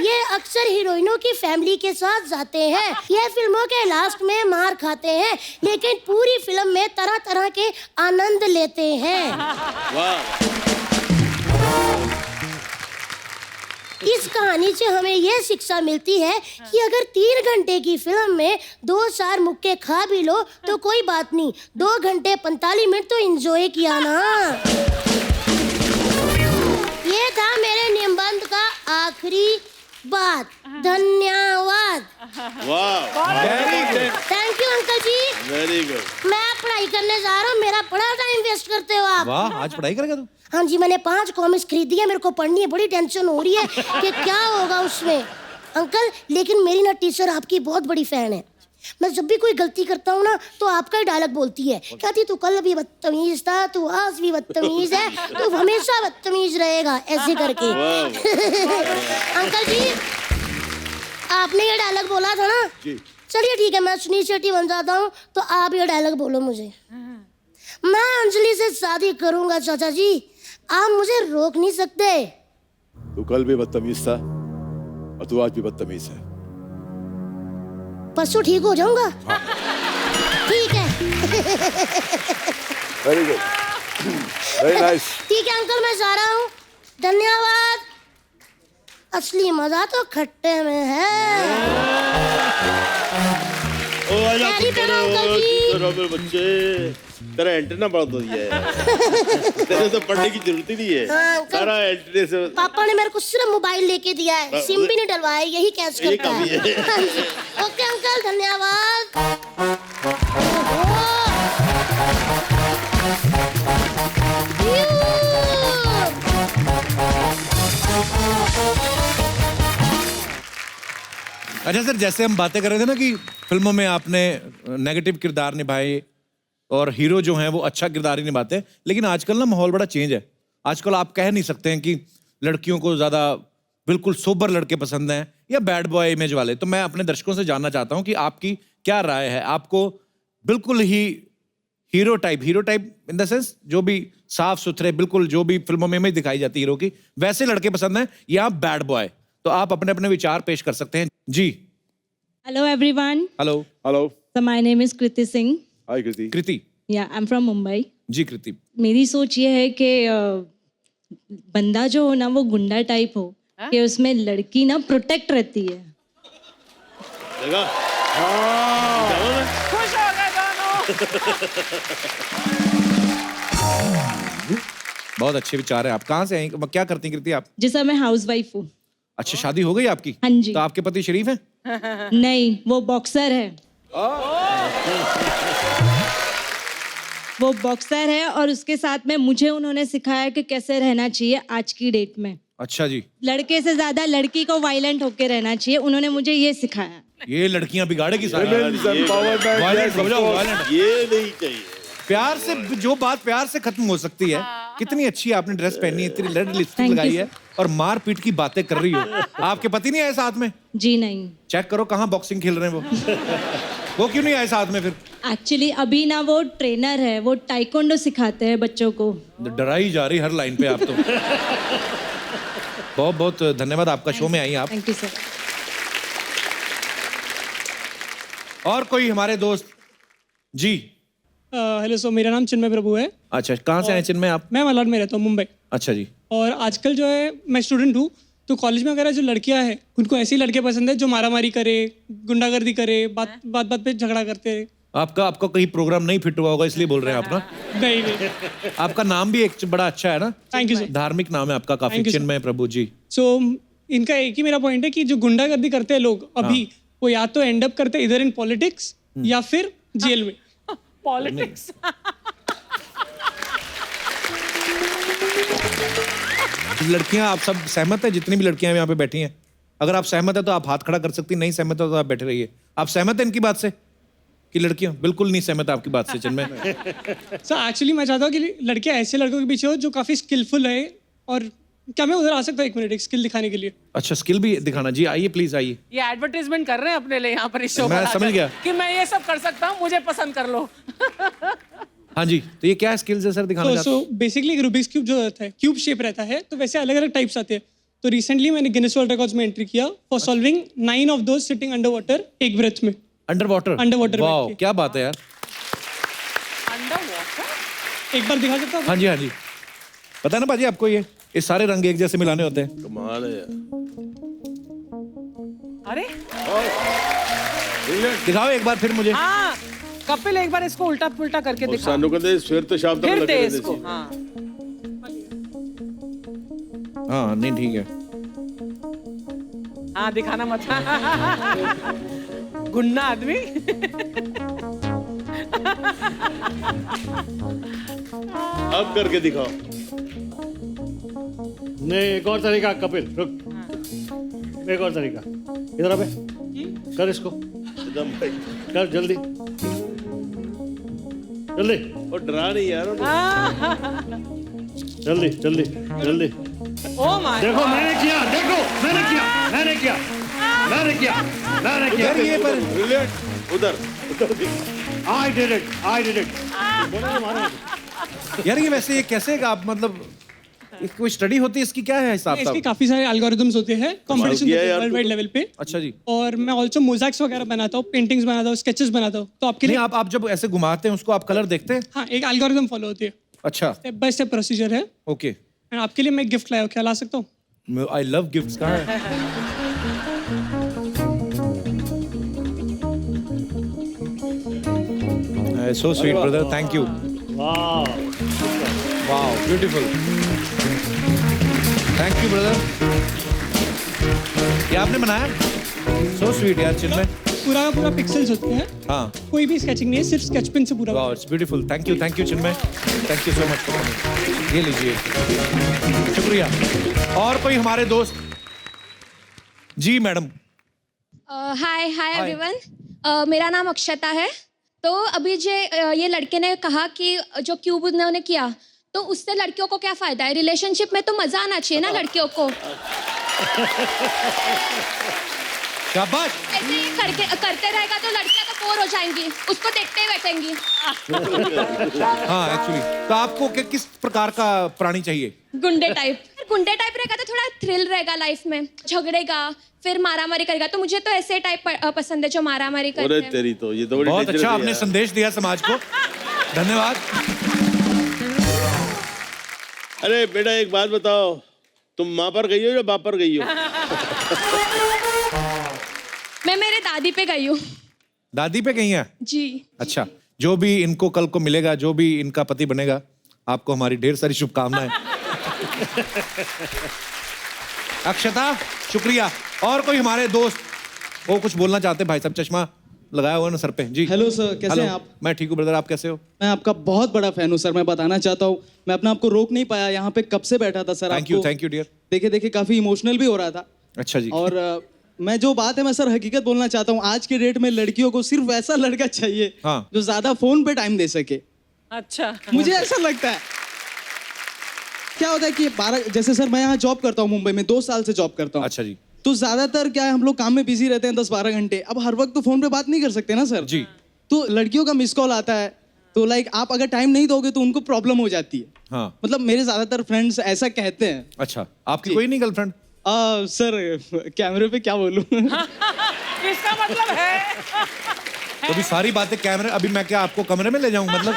ये अक्सर हीरोइनों की फैमिली के साथ जाते हैं। ये फिल्मों के लास्ट में मार खाते हैं, लेकिन पूरी फिल्म में तरह तरह के आनंद लेते हैं। इस कहानी से हमें यह शिक्षा मिलती है कि अगर 3 घंटे की फिल्म में 2-4 मुक्के खा भी लो तो कोई बात नहीं, 2 घंटे 45 मिनट तो एंजॉय किया ना। ये था मेरे निबंध का आखिरी बात। धन्यवाद। Very good, thank you uncle ji. Very good. मैं पढ़ाई करने जा रहा हूँ, मेरा बड़ा टाइम वेस्ट करते हो आप। वाह, आज पढ़ाई करेगा तू? हाँ जी, मैंने 5 कॉमिक्स खरीदी है, मेरे को पढ़नी है, बड़ी टेंशन हो रही है कि क्या होगा उसमें। अंकल लेकिन मेरी ना टीचर आपकी बहुत बड़ी फैन है। मैं जब भी कोई गलती करता हूँ ना तो आपका ही डायलॉग बोलती है, कहती तू कल भी बदतमीज था, तू आज भी बदतमीज है, तू हमेशा बदतमीज रहेगा, ऐसे करके। अंकल जी आपने ये डायलॉग बोला था ना? चलिए ठीक है, मैं सुनील शेट्टी बन जाता हूँ, तो आप ये डायलॉग बोलो मुझे। मैं अंजलि से शादी करूंगा चाचा जी, आप मुझे रोक नहीं सकते। तू कल भी बदतमीज था और तू आज भी बदतमीज है। परसों ठीक हो जाऊंगा। ठीक है। Very good, very nice. ठीक है अंकल, मैं जा रहा हूँ, धन्यवाद। असली मजा तो खट्टे में है। ओ आजा कैरी पेरो अंकल जी। करो मेरे बच्चे, तेरा एंटेना बहुत बढ़िया है। तेरे तो पढ़ने की जरूरत ही नहीं है, हाँ, अंकल। सारा एंटेने से। पापा ने मेरे को सिर्फ मोबाइल लेके दिया है, सिम भी नहीं डलवाया, यही कैच ये करता काफी है। है। हाँ जी। ओके अंकल, धन्यवाद। अच्छा सर, जैसे हम बातें कर रहे थे ना कि फिल्मों में आपने नेगेटिव किरदार निभाए और हीरो जो हैं वो अच्छा किरदार ही निभाते हैं, लेकिन आजकल ना माहौल बड़ा चेंज है। आजकल आप कह नहीं सकते हैं कि लड़कियों को ज़्यादा बिल्कुल सोबर लड़के पसंद हैं या बैड बॉय इमेज वाले। तो मैं अपने दर्शकों से जानना चाहता हूँ कि आपकी क्या राय है। आपको बिल्कुल ही hero type in the sense जो भी साफ सुथरे, बिल्कुल जो भी फिल्मों में इमेज दिखाई जाती है हीरो की, वैसे लड़के पसंद हैं या बैड बॉय? तो आप अपने अपने विचार पेश कर सकते हैं जी। Hello everyone. Hello. Hello, So my name is Kriti Singh. Hi Kriti. Kriti Yeah, I'm from Mumbai. जी। कृति, मेरी सोच ये है कि बंदा जो हो ना वो गुंडा टाइप हो, कि उसमें लड़की ना प्रोटेक्ट रहती है। देखा? खुश हो गए दोनों। बहुत अच्छे विचार है। आप कहाँ से हैं, क्या करती हैं कृति आप? जी सर, मैं हाउस वाइफ हूँ। अच्छा, शादी हो गई आपकी? हाँ जी। तो आपके पति शरीफ हैं? नहीं, वो बॉक्सर है। वो बॉक्सर है और उसके साथ में मुझे उन्होंने सिखाया कि कैसे रहना चाहिए आज की डेट में। अच्छा जी। लड़के से ज्यादा लड़की को वायलेंट होके रहना चाहिए, उन्होंने मुझे ये सिखाया। ये लड़कियां बिगाड़ेगी सारी। Women's empowerment, Violent yes, हो जाओ, of course. violent। ये नहीं चाहिए। प्यार से, जो बात प्यार से खत्म हो सकती है। कितनी अच्छी आपने ड्रेस पहनी है, इतनी रेड लिपस्टिक Thank you, लगाई है और मार पीट की बातें कर रही हो। आपके पति नहीं आए साथ में? जी नहीं। चेक करो कहाँ बॉक्सिंग खेल रहे हैं वो क्यों नहीं आए साथ में फिर? एक्चुअली अभी ना वो ट्रेनर है, वो टाइकोंडो सिखाते हैं बच्चों को। डराई जा रही हर लाइन पे आप तो। बहुत बहुत धन्यवाद, आपका शो में आई आप। Thank you sir. और कोई हमारे दोस्त जी? हेलो सर, मेरा नाम चिन्मय प्रभु है। अच्छा, कहाँ से आए चिन्मय आप? मैं मलाड में रहता हूँ, मुंबई। अच्छा जी। और आजकल जो है मैं स्टूडेंट हूँ, तो कॉलेज में अगर जो लड़कियां हैं उनको ऐसी लड़के पसंद है जो मारामारी करे, गुंडागर्दी करे, बात बात पे झगड़ा करते हैं। आपका कहीं प्रोग्राम नहीं फिट हुआ होगा इसलिए बोल रहे हैं आप ना? नहीं। आपका नाम भी एक बड़ा अच्छा है ना? Thank you sir. धार्मिक नाम है आपका काफी, Thank you, sir. चिन्मय प्रभु जी। सो इनका एक ही मेरा पॉइंट है कि जो गुंडागर्दी करते हैं लोग अभी, वो या तो एंड अप करते हैं इधर इन पॉलिटिक्स या फिर जेल में। पॉलिटिक्स। लड़कियां आप सब सहमत है? जितनी भी लड़कियां यहाँ पे बैठी हैं, अगर आप सहमत है तो आप हाथ खड़ा कर सकती, नहीं सहमत है तो आप बैठे रहिए। आप सहमत है इनकी बात से कि लड़कियां? बिल्कुल नहीं सहमत आपकी बात से चिन्मय। सर एक्चुअली मैं चाहता हूँ कि लड़कियाँ ऐसे लड़कों के पीछे हो जो काफ़ी स्किलफुल है। और क्या मैं उधर आ सकता हूँ 1 मिनट एक स्किल दिखाने के लिए? अच्छा, स्किल भी दिखाना जी, आइए प्लीज आइए। ये एडवर्टाइजमेंट कर रहे हैं अपने लिए यहाँ पर इस शो मैं पर समझ आकर गया। कि मैं ये सब कर सकता हूँ, मुझे पसंद कर लो। हाँ जी, तो ये क्या स्किल्स है सर, दिखाना चाहते सो बेसिकली एक रूबिक्स क्यूब जो रहता है, क्यूब शेप रहता है, तो वैसे अलग अलग टाइप्स आते हैं। तो रिसेंटली मैंने गिनेस वर्ल्ड रिकॉर्ड्स में एंट्री किया for solving 9 of those sitting under water एक ब्रेथ में। Under water? वाओ, क्या बात है यार। Under water? एक बार दिखा सकता हूँ? हाँ जी हाँ जी, पता है ना बाजी आपको, ये सारे रंग एक जैसे मिलाने होते हैं। कमाल है यार। अरे दिखाओ एक बार फिर मुझे। हाँ, कपिल एक बार इसको उल्टा पुल्टा करके दिखा। सानू कहते फिर तो शाम तक फिर लगे दे रहते इसको। थे। हाँ हाँ नहीं ठीक है। हाँ, दिखाना मत। गुन्ना आदमी। अब करके दिखाओ। नहीं, एक और तरीका कपिल, रुक। एक और तरीका, इधर आ बे, कर इसको, एकदम भाई। कर जल्दी जल्दी और डरा नहीं यार। जल्दी जल्दी जल्दी। ओ माय देखो मैंने किया, देखो मैंने किया, मैंने किया, मैंने किया, मैंने किया। यार ये पर ब्रिलियंट। उधर I did it, I did it। बोला ना मारा। यार ये वैसे ये कैसे आप मतलब कोई स्टडी होती है इसकी, क्या है हिसाब इसके किताब? काफी सारे एल्गोरिथम्स होते हैं, कॉम्पिटिशन किया यार वर्ल्ड वाइड लेवल पे। अच्छा जी। और मैं ऑल्सो मोज़ैक्स वगैरह बनाता हूँ, पेंटिंग्स बनाता हूँ, स्केचेस बनाता हूँ। तो आपके नहीं, लिए आप जब ऐसे घुमाते हैं उसको आप कलर देखते हैं? हाँ, एक एल्गोरिथम फॉलो होती है, अच्छा स्टेप बाय स्टेप प्रोसीजर है। ओके। एंड आपके लिए मैं गिफ्ट लाया हूँ, क्या ला सकता हूँ? I love gifts. कहाँ है? So sweet brother, thank you. वाह, wow beautiful, thank you brother. ये आपने बनाया? सो स्वीट यार चिन्मय। पूरा का पूरा पिक्सेल्स होते हैं, हाँ कोई भी स्केचिंग नहीं है, सिर्फ स्केच पेन से पूरा। Wow, it's beautiful. Thank you Chinmay, thank you so much. ये लीजिए, शुक्रिया। और कोई हमारे दोस्त? जी मैडम। हाय हाय एवरीवन, मेरा नाम अक्षता है। तो अभी ये लड़के ने कहा कि जो क्यूब उन्होंने किया, तो उससे लड़कियों को क्या फायदा है? रिलेशनशिप में तो मजा आना चाहिए ना लड़कियों को। शाबाश। ऐसे ही करते रहेगा तो लड़कियां तो बोर हो जाएंगी, उसको देखते ही बैठेंगी। हाँ एक्चुअली, तो आपको किस प्रकार का प्राणी चाहिए? गुंडे टाइप रहेगा तो थोड़ा थ्रिल रहेगा लाइफ में, झगड़ेगा फिर मारामारी करेगा। तो मुझे तो ऐसे टाइप पसंद है जो मारामारी करते अरे हैं। तेरी तो ये तो बड़ी बहुत dangerous अच्छा है आपने यार। संदेश दिया समाज को, धन्यवाद। अरे बेटा एक बात बताओ, तुम माँ पर गई हो या बाप पर गई हो? मैं मेरे दादी पे गई हूँ। दादी पे गई हैं? जी। अच्छा, जो भी इनको कल को मिलेगा, जो भी इनका पति बनेगा, आपको हमारी ढेर सारी शुभकामनाएं। अक्षता शुक्रिया। और कोई हमारे दोस्त वो कुछ बोलना चाहते हैं? भाई साहब चश्मा लगाया हुआ ना सर पे जी। हेलो सर, कैसे हेलो, हैं आप? मैं ठीक हूँ ब्रदर, आप कैसे हो? मैं आपका बहुत बड़ा फैन हूँ सर। मैं बताना चाहता हूँ, मैं अपने आप को रोक नहीं पाया, यहाँ पे कब से बैठा था सर। Thank you dear. देखे देखे काफी इमोशनल भी हो रहा था। अच्छा जी। और मैं जो बात है मैं सर हकीकत बोलना चाहता हूँ, आज के डेट में लड़कियों को सिर्फ वैसा लड़का चाहिए हाँ। जो ज्यादा फोन पे टाइम दे सके। अच्छा, मुझे ऐसा लगता है। क्या होता है कि 12 जैसे सर मैं यहाँ जॉब करता हूँ मुंबई में, 2 साल से जॉब करता हूँ। अच्छा जी। तो ज्यादातर क्या है, हम लोग काम में बिजी रहते हैं 10-12 घंटे। अब हर वक्त तो फोन पे बात नहीं कर सकते ना सर जी। तो लड़कियों का मिस कॉल आता है, तो लाइक आप अगर टाइम नहीं दोगे तो उनको प्रॉब्लम हो जाती है। हाँ। मतलब मेरे ज्यादातर फ्रेंड्स ऐसा कहते हैं। अच्छा, आपकी कोई नहीं गर्लफ्रेंड? सर कैमरे पे क्या बोलूं। इसका मतलब है तो भी सारी बातें कैमरे, अभी मैं क्या आपको कमरे में ले जाऊं मतलब?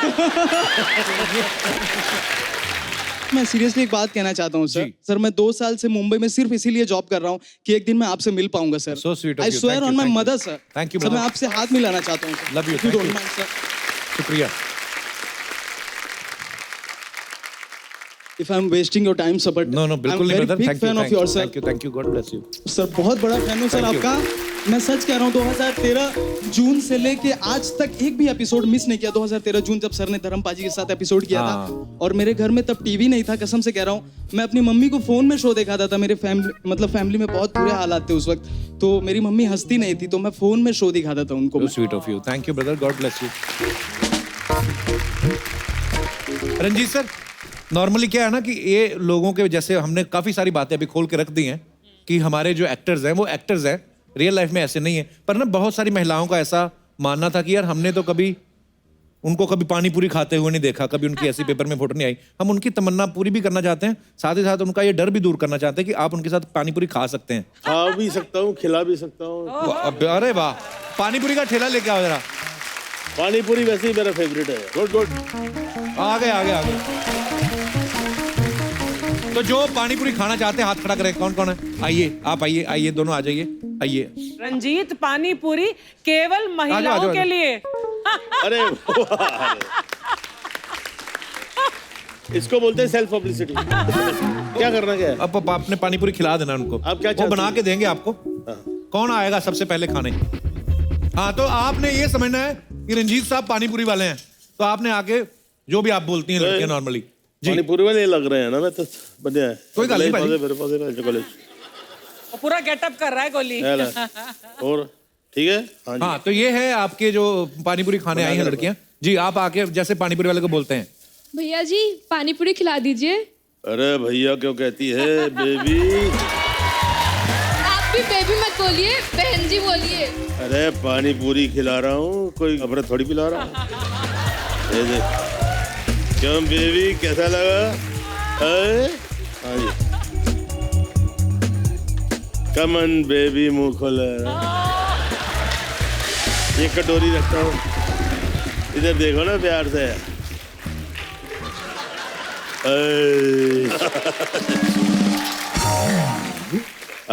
मैं सीरियसली एक बात कहना चाहता हूँ सर। जी। सर मैं 2 साल से मुंबई में सिर्फ इसीलिए जॉब कर रहा हूँ कि एक दिन मैं आपसे मिल पाऊंगा sir. So sweet of I you. Swear Thank on you, my thank you. Mother sir. Thank you, sir मैं brother. आपसे हाथ मिलाना चाहता हूँ। Love you, If you thank don't you. mind, sir. शुक्रिया। If I'm wasting your time, sir, but no no बिल्कुल I'm नहीं very brother, big thank you fan of yours, sir. Thank you God bless you. Sir बहुत बड़ा fan हूँ sir Thank you. आपका। मैं सच कह रहा हूँ 2013 जून से लेके आज तक एक भी एपिसोड मिस नहीं किया। 2013 जून जब सर ने धर्म पाजी के साथ एपिसोड किया था और मेरे घर में तब टीवी नहीं था, कसम से कह रहा हूँ। मैं अपनी मम्मी को फोन में शो दिखाता था। मेरे फैमिली में बहुत बुरे हालात थे उस वक्त, तो मेरी मम्मी हंसती नहीं थी, तो मैं फोन में शो दिखाता था उनको। Sweet of you, thank you brother, God bless you. Ranjeet sir, normally क्या है ना कि ये लोगों के, जैसे हमने काफी सारी बातें अभी खोल के रख दी हैं कि हमारे जो एक्टर्स हैं वो एक्टर्स हैं, रियल लाइफ में ऐसे नहीं है। पर ना बहुत सारी महिलाओं का ऐसा मानना था कि यार हमने तो कभी उनको कभी पानी पूरी खाते हुए नहीं देखा, कभी उनकी ऐसी पेपर में फोटो नहीं आई। हम उनकी तमन्ना पूरी भी करना चाहते हैं, साथ ही साथ उनका ये डर भी दूर करना चाहते हैं कि आप उनके साथ पानी पूरी खा सकते हैं। खा भी सकता हूँ, खिला भी सकता हूँ। अरे वाह, पानी पूरी का ठेला लेके आओ जरा। पानी पूरी वैसे ही मेरा फेवरेट है। Good good. आगे आगे आगे। तो जो पानी पूरी खाना चाहते हैं हाथ खड़ा करें। कौन कौन है? आइए, आप आइए, आइए, दोनों आ जाइए, आइए। रंजीत, पानी पूरी केवल महिलाओं के लिए। अरे इसको बोलते हैं सेल्फ पब्लिसिटी। क्या करना क्या है? अब आपने पानी पूरी खिला देना उनको। आप क्या वो बना के देंगे आपको। कौन आएगा सबसे पहले खाने? हाँ, तो आपने ये समझना है कि रंजीत साहब पानी पूरी वाले हैं, तो आपने आके जो भी आप बोलती हैं लड़कियां नॉर्मली पानी पूरी वाले लग रहे हैं ना। मैं तो बढ़िया है। कोई गल नहीं भाई। मेरे पास है कॉलेज। पूरा गेटअप कर रहा है गोली। और ठीक है। हाँ, तो ये है आपके जो पानी पूरी खाने आई हैं लड़कियां। जी, आप आके जैसे पानी पूरी वाले को बोलते हैं, भैया जी पानी पूरी खिला दीजिए। अरे भैया क्यों कहती है बेबी? आप भी बेबी मत बोलिए, बहन जी बोलिए। अरे पानी पूरी खिला रहा हूँ, कोई अमृत थोड़ी पिला रहा हूँ। ये देख। क्यों बेबी, कैसा लगा? हाँ जी। कमन बेबी, मुंह खोल। ये कटोरी रखता हूँ, इधर देखो ना प्यार से।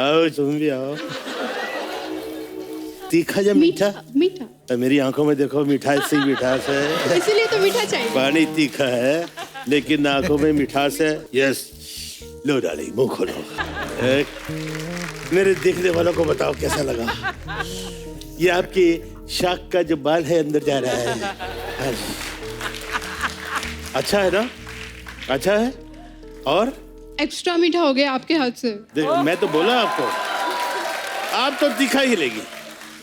आओ तुम भी आओ। तीखा या मीठा? मीठा। मेरी आंखों में देखो, मिठास से ही मिठास है। इसीलिए तो मीठा चाहिए। पानी तीखा है लेकिन आंखों में मिठास है। यस, लो डाली, मुंह खोलो। मेरे देखने वालों को बताओ कैसा लगा। ये आपके शाख का जो बाल है अंदर जा रहा है। अच्छा है ना? अच्छा है। और एक्स्ट्रा मीठा हो गया आपके हाथ से। मैं तो बोला आपको, आप तो तीखा ही लेगी।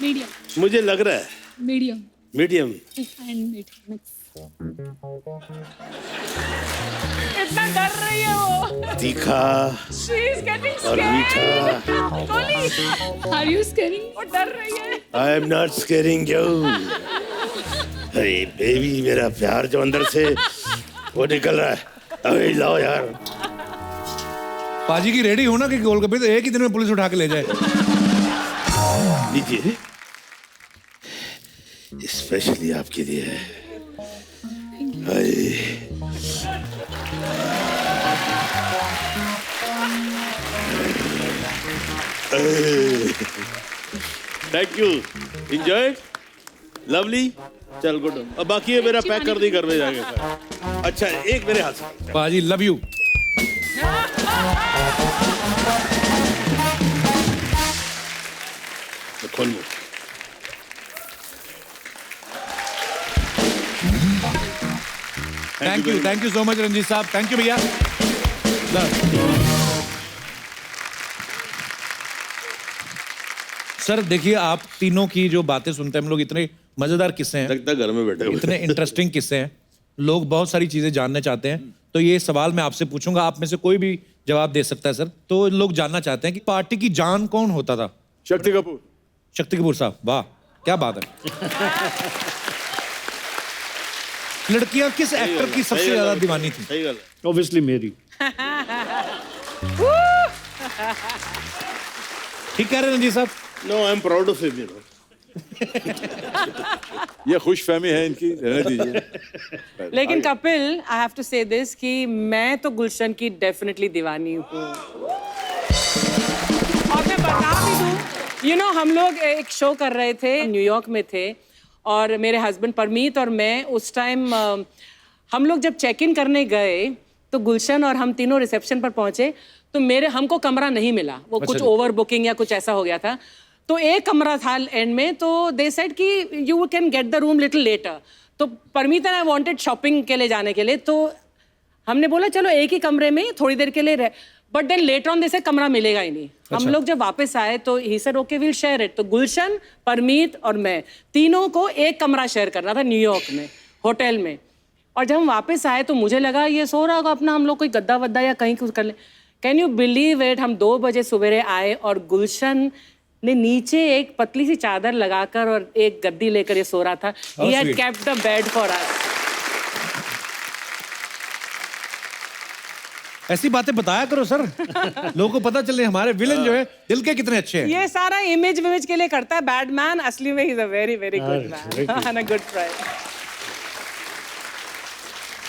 मीडियम। मुझे लग रहा है मीडियम। मीडियम। एंड मीठा मिक्स। इतना डर रही है वो। तीखा She is getting और scared. मीठा। गोली। Are you scaring? वो डर रही है। I am not squaring you. अरे बेबी, मेरा प्यार जो अंदर से वो निकल रहा है। अरे लाओ यार। पाजी की रेडी हो ना कि गोलगप्पे तो एक ही दिन में पुलिस उठा के ले जाए। लीजिए, स्पेशली आपके लिए है। Thank you, enjoy, lovely. चल गुड। अब बाकी है मेरा, पैक कर दी घर में जाके। अच्छा, एक मेरे हाथ से। पाजी लव यू। खोल लो। Thank you so much Ranjeet sahab, thank you भैया। सर देखिए, आप तीनों की जो बातें सुनते हैं हम लोग, इतने मजेदार किस्से हैं, लगता घर में बैठे हुए। इतने इंटरेस्टिंग किस्से हैं, लोग बहुत सारी चीजें जानना चाहते हैं। तो ये सवाल मैं आपसे पूछूंगा, आप में से कोई भी जवाब दे सकता है सर। तो लोग जानना चाहते हैं कि पार्टी की जान कौन होता था? शक्ति कपूर। शक्ति कपूर साहब, वाह क्या बात है। लड़कियां किस एक्टर की सबसे ज्यादा दीवानी थी? सही गल है। ऑब्वियसली मेरी। ठीक कह रहे हैं Ranjeet sahab. No, I am proud of him, you know. ये खुश फहमी है इनकी, रहने दीजिए। लेकिन Kapil, I have to say this कि मैं तो गुलशन की डेफिनेटली दीवानी हूँ। और मैं बता भी दूँ, हम लोग एक शो कर रहे थे, न्यूयॉर्क में थे, और मेरे हस्बैंड परमीत और मैं उस टाइम हम लोग जब चेक इन करने गए तो गुलशन और हम तीनों रिसेप्शन पर पहुंचे तो हमको कमरा नहीं मिला। वो कुछ ओवर बुकिंग या कुछ ऐसा हो गया था। तो एक कमरा था एंड में, तो दे सेड कि you can get the room little later. तो Parmeet and I wanted shopping के लिए जाने के लिए, तो हमने बोला चलो एक ही कमरे में थोड़ी देर के लिए रह, बट देन लेटर ऑन जैसे कमरा मिलेगा ही नहीं। हम लोग जब वापस आए तो he said okay will share it. तो गुलशन, परमीत और मैं तीनों को एक कमरा शेयर करना था न्यूयॉर्क में होटल में। और जब हम वापस आए तो मुझे लगा ये सो रहा होगा अपना, हम लोग कोई गद्दा वद्दा या कहीं कुछ कर ले। कैन यू बिलीव इट, हम 2 बजे सवेरे आए और गुलशन ने नीचे एक पतली सी चादर लगाकर और एक गद्दी लेकर ये सो रहा था। He had kept the bed for us. ऐसी बातें बताया करो सर, लोगों को पता चले हमारे विलन जो है दिल के कितने अच्छे हैं। ये सारा इमेज विमेज के लिए करता है बैडमैन, असली में he is a very very good man and a good friend.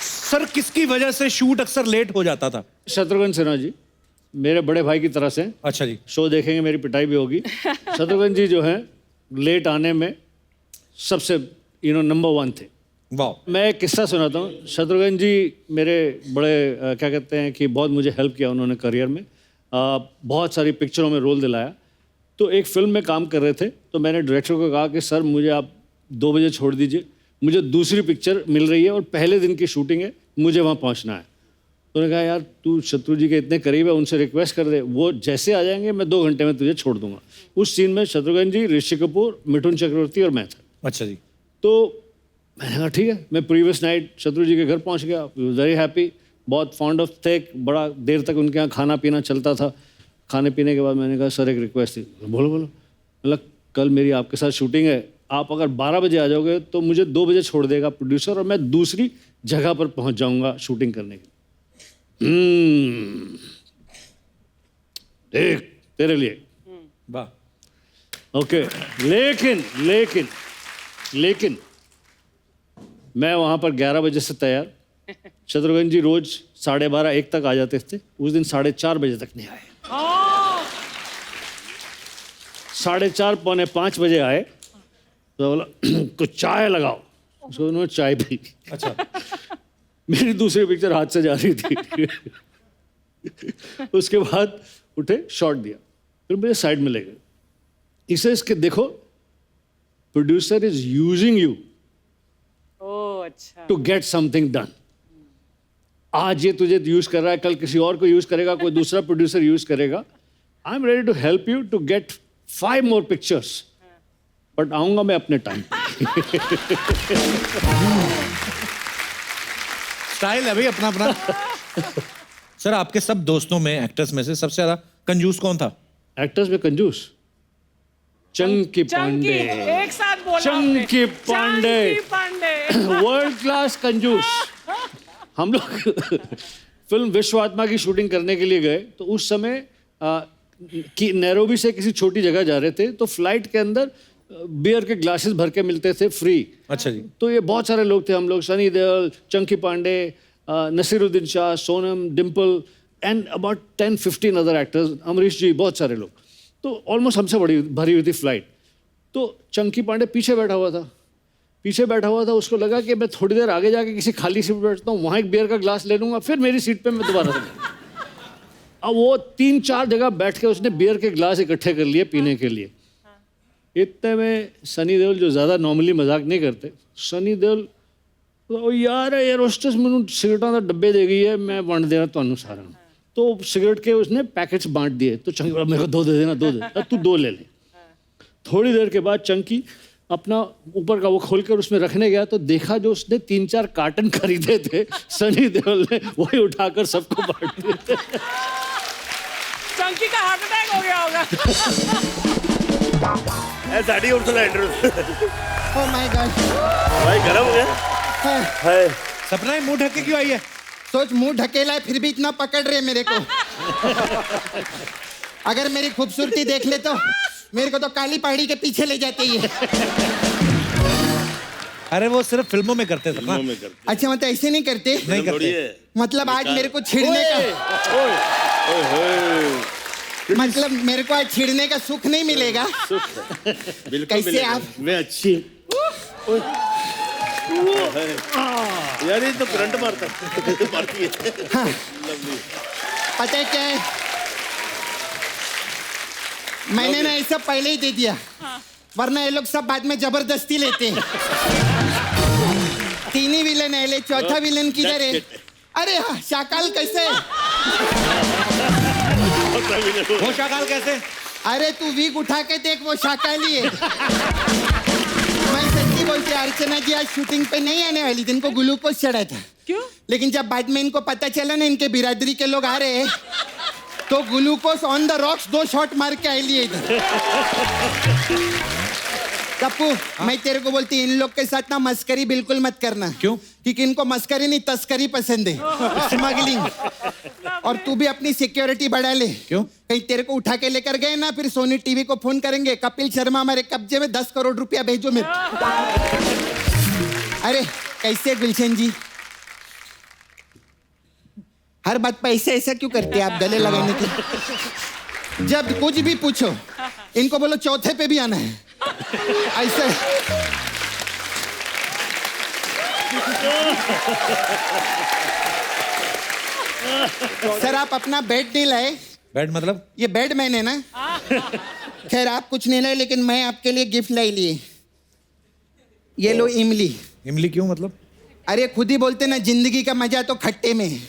Sir किसकी वजह से शूट अक्सर लेट हो जाता था? शत्रुघ्न सिन्हा जी मेरे बड़े भाई की तरह से। अच्छा जी। शो देखेंगे मेरी पिटाई भी होगी। शत्रुघ्न जी जो हैं लेट आने में सबसे नंबर 1 थे। वाह। मैं एक किस्सा सुनाता हूँ। शत्रुघ्न जी मेरे बड़े क्या कहते हैं कि बहुत मुझे हेल्प किया उन्होंने करियर में, बहुत सारी पिक्चरों में रोल दिलाया। तो एक फिल्म में काम कर रहे थे, तो मैंने डायरेक्टर को कहा कि सर मुझे आप 2 बजे छोड़ दीजिए, मुझे दूसरी पिक्चर मिल रही है और पहले दिन की शूटिंग है, मुझे वहाँ पहुँचना है। तो उन्होंने कहा यार तू शत्रु जी के इतने करीब है, उनसे रिक्वेस्ट कर दे, वो जैसे आ जाएंगे मैं 2 घंटे में तुझे छोड़ दूंगा। उस सीन में शत्रुघ्न जी, ऋषि कपूर, मिठुन चक्रवर्ती और मैं था। अच्छा जी। तो मैंने कहा ठीक है। मैं प्रीवियस नाइट शत्रु जी के घर पहुंच गया, वेरी हैप्पी, बहुत फॉन्ड ऑफ थे, बड़ा देर तक उनके यहाँ खाना पीना चलता था। खाने पीने के बाद मैंने कहा सर एक रिक्वेस्ट थी। बोलो बोलो। मतलब कल मेरी आपके साथ शूटिंग है, आप अगर 12 बजे आ जाओगे तो मुझे 2 बजे छोड़ देगा प्रोड्यूसर और मैं दूसरी जगह पर पहुंच जाऊंगा शूटिंग करने के लिए। देख तेरे लिए। वाह। ओके। लेकिन मैं वहां पर 11 बजे से तैयार, शत्रुघ्न जी रोज 12:30-1 तक आ जाते थे। उस दिन 4:30 बजे तक नहीं आए। 4:30 पौने 5 बजे आए तो बोला कुछ चाय लगाओ, उसको उन्होंने चाय पी। अच्छा। मेरी दूसरी पिक्चर हाथ से जा रही थी। उसके बाद उठे, शॉट दिया, फिर मुझे साइड में ले गए। इसे इसके देखो, producer is using you to get something done. आज ये तुझे यूज कर रहा है, कल किसी और को यूज करेगा, कोई दूसरा प्रोड्यूसर यूज करेगा। I am ready to help you to get 5 more pictures, but आऊंगा मैं अपने टाइम। स्टाइल है भाई अपना अपना। सर आपके सब दोस्तों में, एक्टर्स में से सबसे ज्यादा कंजूस कौन था? एक्टर्स में कंजूस चंकी पांडे। एक साथ बोला चंकी पांडे, चंकी पांडे। वर्ल्ड क्लास कंजूस। हम लोग फिल्म विश्व आत्मा की शूटिंग करने के लिए गए, तो उस समय कि नैरोबी से किसी छोटी जगह जा रहे थे, तो फ्लाइट के अंदर बियर के ग्लासेस भर के मिलते थे फ्री। अच्छा जी। तो ये बहुत सारे लोग थे, हम लोग Sunny Deol, Chunky Pandey, Naseeruddin Shah, Sonam, Dimple and about 10-15 other actors, Amrish ji, बहुत सारे लोग। तो ऑलमोस्ट हमसे बड़ी भरी हुई थी फ्लाइट। तो चंकी पांडे पीछे बैठा हुआ था। उसको लगा कि मैं थोड़ी देर आगे जाके किसी खाली सीट पर बैठता हूँ, वहाँ एक बियर का ग्लास ले लूँगा, फिर मेरी सीट पे मैं दोबारा से। अब वो 3-4 जगह बैठ के उसने बियर के ग्लास इकट्ठे कर लिए पीने के लिए। इतने में सनी देओल, जो ज़्यादा नॉर्मली मजाक नहीं करते, सनी देओल तो यार एयर होस्टेस मैंने सिगरेटां दा डब्बे दे गई है, मैं वंड देना तुहानू सारा। तो सिगरेट के उसने पैकेट्स बांट दिए। तो चंकी बोला मेरे को 2 दे देना, 2 दे। तू 2 ले ले। थोड़ी देर के बाद चंकी अपना ऊपर का वो खोलकर उसमें रखने गया, तो देखा जो उसने 3-4 कार्टन खरीदे थे, सनी देओल ने वही उठाकर सबको बांट दिए। चंकी का हार्ट अटैक हो गया होगा। साड़ी और सिलेंडर ओह माय गॉड भाई गरम हो गया है। सपना मुंह ढक के क्यों आई है? सोच मुंह ढकेला है फिर भी इतना पकड़ रहे मेरे को। अगर मेरी खूबसूरती देख ले तो मेरे को तो काली पहाड़ी के पीछे ले जाते ही है। अरे वो सिर्फ फिल्मों में करते थे ना। अच्छा मतलब ऐसे नहीं करते? नहीं करते। मतलब आज मेरे को छिड़ने का, मतलब मेरे को आज छिड़ने का सुख नहीं मिलेगा। कैसे आप? मैं अच्छी यार, ये तो करंट मारती है। हाँ। पता है क्या है, मैंने ना ये सब पहले ही दे दिया, वरना ये लोग सब बाद में जबरदस्ती लेते हैं। 3 ही विलन है, ले चौथा विलन किधर है? अरे हाँ, शाकाल कैसे? वो शाकाल कैसे? अरे तू वीक उठा के देख, वो शाकाली है। मैं सच्ची बोलती, अर्चना जी आज शूटिंग पे नहीं आने वाली थी, इनको ग्लूकोज चढ़ा था। क्यों? लेकिन जब बाद में इनको पता चला ना इनके बिरादरी के लोग आ रहे हैं, तो glucose on the rocks 2 shot मार के आई लिए इधर। कप्पू, मैं तेरे को बोलती, इन लोग के साथ ना मस्करी बिल्कुल मत करना। क्यों? क्योंकि इनको मस्करी नहीं तस्करी पसंद है, स्मगलिंग। और तू भी अपनी सिक्योरिटी बढ़ा ले। क्यों? कहीं तेरे को उठा के लेकर गए ना, फिर सोनी टीवी को फोन करेंगे, कपिल शर्मा हमारे कब्जे में, 10 करोड़ रुपया भेजो मेरे। अरे कैसे गुलशन जी, हर बात पे ऐसे ऐसा क्यों करते हैं आप गले लगाने के? जब कुछ भी पूछो इनको बोलो चौथे पे भी आना है, ऐसे। सर आप अपना बेड नहीं लाए? बेड मतलब? ये बेड मैंने ना, खैर आप कुछ नहीं लाए, लेकिन मैं आपके लिए गिफ्ट लाई लिए। ये लो इमली। इमली क्यों मतलब? अरे खुद ही बोलते ना, जिंदगी का मजा तो खट्टे में है।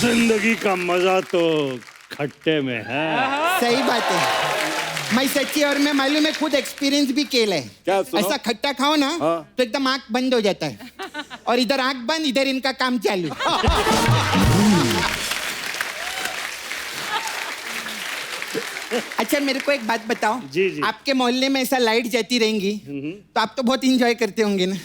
जिंदगी का मजा तो खट्टे में है। सही बात है, मैं सच्ची, और मैं मालूम है, खुद एक्सपीरियंस भी किया है। क्या सुनो? ऐसा खट्टा खाओ ना, हाँ। तो एकदम आंख बंद हो जाता है, और इधर आंख बंद, इधर इनका काम चालू। अच्छा मेरे को एक बात बताओ, जी, जी। आपके मोहल्ले में ऐसा लाइट जाती रहेंगी तो आप तो बहुत इंजॉय करते होंगे ना?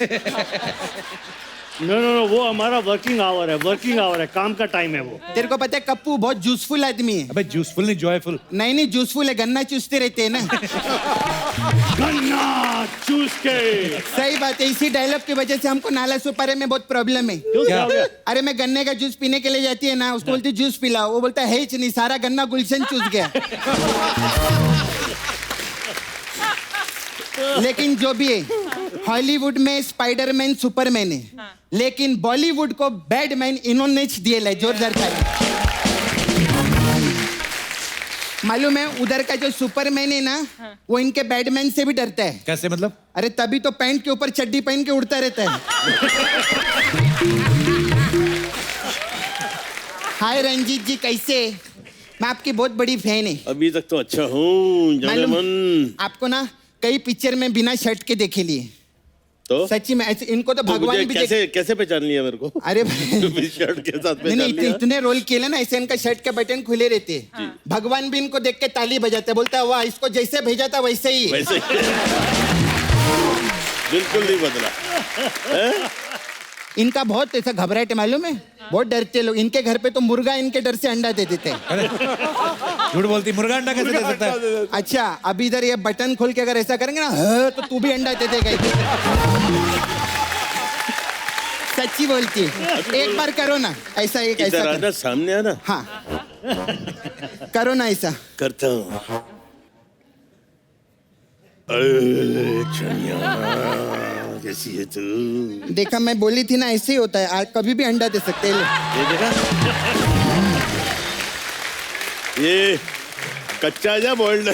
नो, वो हमारा वर्किंग आवर है, वर्किंग आवर है, काम का टाइम है वो। तेरे को पता है कप्पू बहुत जूसफुल आदमी है। अबे जूसफुल नहीं, जॉयफुल। नहीं जूसफुल है, गन्ना चूसते रहते हैं ना। गन्ना चूस के। सही बात है, इसी डायलॉग की वजह से हमको नाला सुपारे में बहुत प्रॉब्लम है। क्या हो गया? अरे मैं गन्ने का जूस पीने के लिए जाती है ना, उसको बोलती जूस पिलाओ, वो बोलता है नहीं, सारा गन्ना गुलशन चूस गया। लेकिन जो भी है, हॉलीवुड में स्पाइडरमैन सुपरमैन है, लेकिन बॉलीवुड को बैडमैन इन्होंने दिए है, जोरदार ताली। मालूम है, उधर का जो सुपरमैन है ना, वो इनके बैडमैन से भी डरता है। कैसे मतलब? अरे तभी तो पैंट के ऊपर चड्डी पहन के उड़ता रहता है। हाय रंजीत जी, कैसे? मैं आपकी बहुत बड़ी फैन है। अभी तक तो अच्छा हूँ, जाने मालूम, मन। आपको ना कई पिक्चर में बिना शर्ट के देखे लिए। तो सच्ची में ऐसे, इनको तो तो भगवान मुझे भी कैसे पहचान लिया मेरे को? अरे शर्ट के साथ पहचान नहीं, लिया। इतने रोल किए ना, ऐसे इनका शर्ट के बटन खुले रहते हैं। भगवान भी इनको देख के ताली बजाते, बोलता है वाह, इसको जैसे भेजा था वैसे ही है। वैसे ही। बिल्कुल नहीं बदला। इनका बहुत ऐसा घबराहट है, मालूम है, बहुत डरते लोग। इनके घर पे तो मुर्गा इनके डर से अंडा दे देते हैं। झूठ बोलती, मुर्गा अंडा कैसे दे सकता है? अच्छा अभी इधर ये बटन खोल के अगर ऐसा करेंगे ना, तो तू भी अंडा दे देगा। सच्ची बोलती है, एक बार करो ना ऐसा, एक ऐसा इधर करो। आना, सामने आना। हाँ करो ना ऐसा। करता हूँ। कैसी है तू? देखा, मैं बोली थी ना, ऐसे ही होता है, आज कभी भी अंडा दे सकते हैं। ये देखा? ये कच्चा है या बॉइल्ड?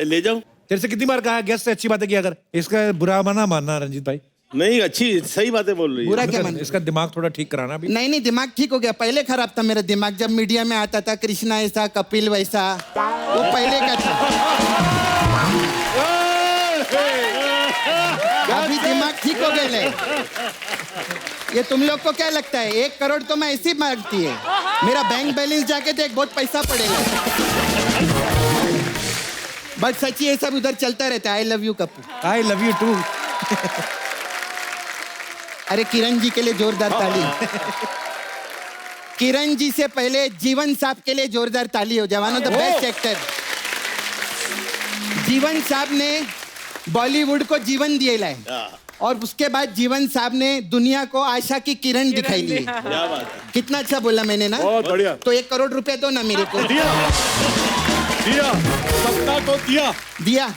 ले जाओ। तेरे से कितनी बार कहा गेस्ट से अच्छी बातें किया कर, इसका बुरा माना मानना रंजीत भाई। नहीं, अच्छी सही बातें बोल रही है। बुरा क्या माना? इसका दिमाग थोड़ा ठीक कराना भी। नहीं दिमाग ठीक हो गया, पहले खराब था मेरा दिमाग। जब मीडिया में आता था कृष्णा ऐसा, कपिल वैसा, वो पहले का था। अभी दिमाग ठीक हो गया। ये तुम लोग को क्या लगता है 1 करोड़ तो मैं ऐसी मांगती है? मेरा बैंक बैलेंस जाके देख, बहुत पैसा पड़ेगा। बट सच्ची ये सब उधर चलता रहता है। I love you Kappu. I love you too. अरे किरण जी के लिए जोरदार ताली। किरण जी से पहले जीवन साहब के लिए जोरदार ताली हो। जवानों द बेस्ट एक्टर। जीवन साहब ने बॉलीवुड को जीवन दिए लाए, और उसके बाद जीवन साहब ने दुनिया को आशा की किरण दिखाई दी। क्या बात है? कितना अच्छा बोला मैंने ना? बहुत बढ़िया। तो 1 करोड़ रुपए दो ना मेरे को। दिया, सबका को दिया। दिया।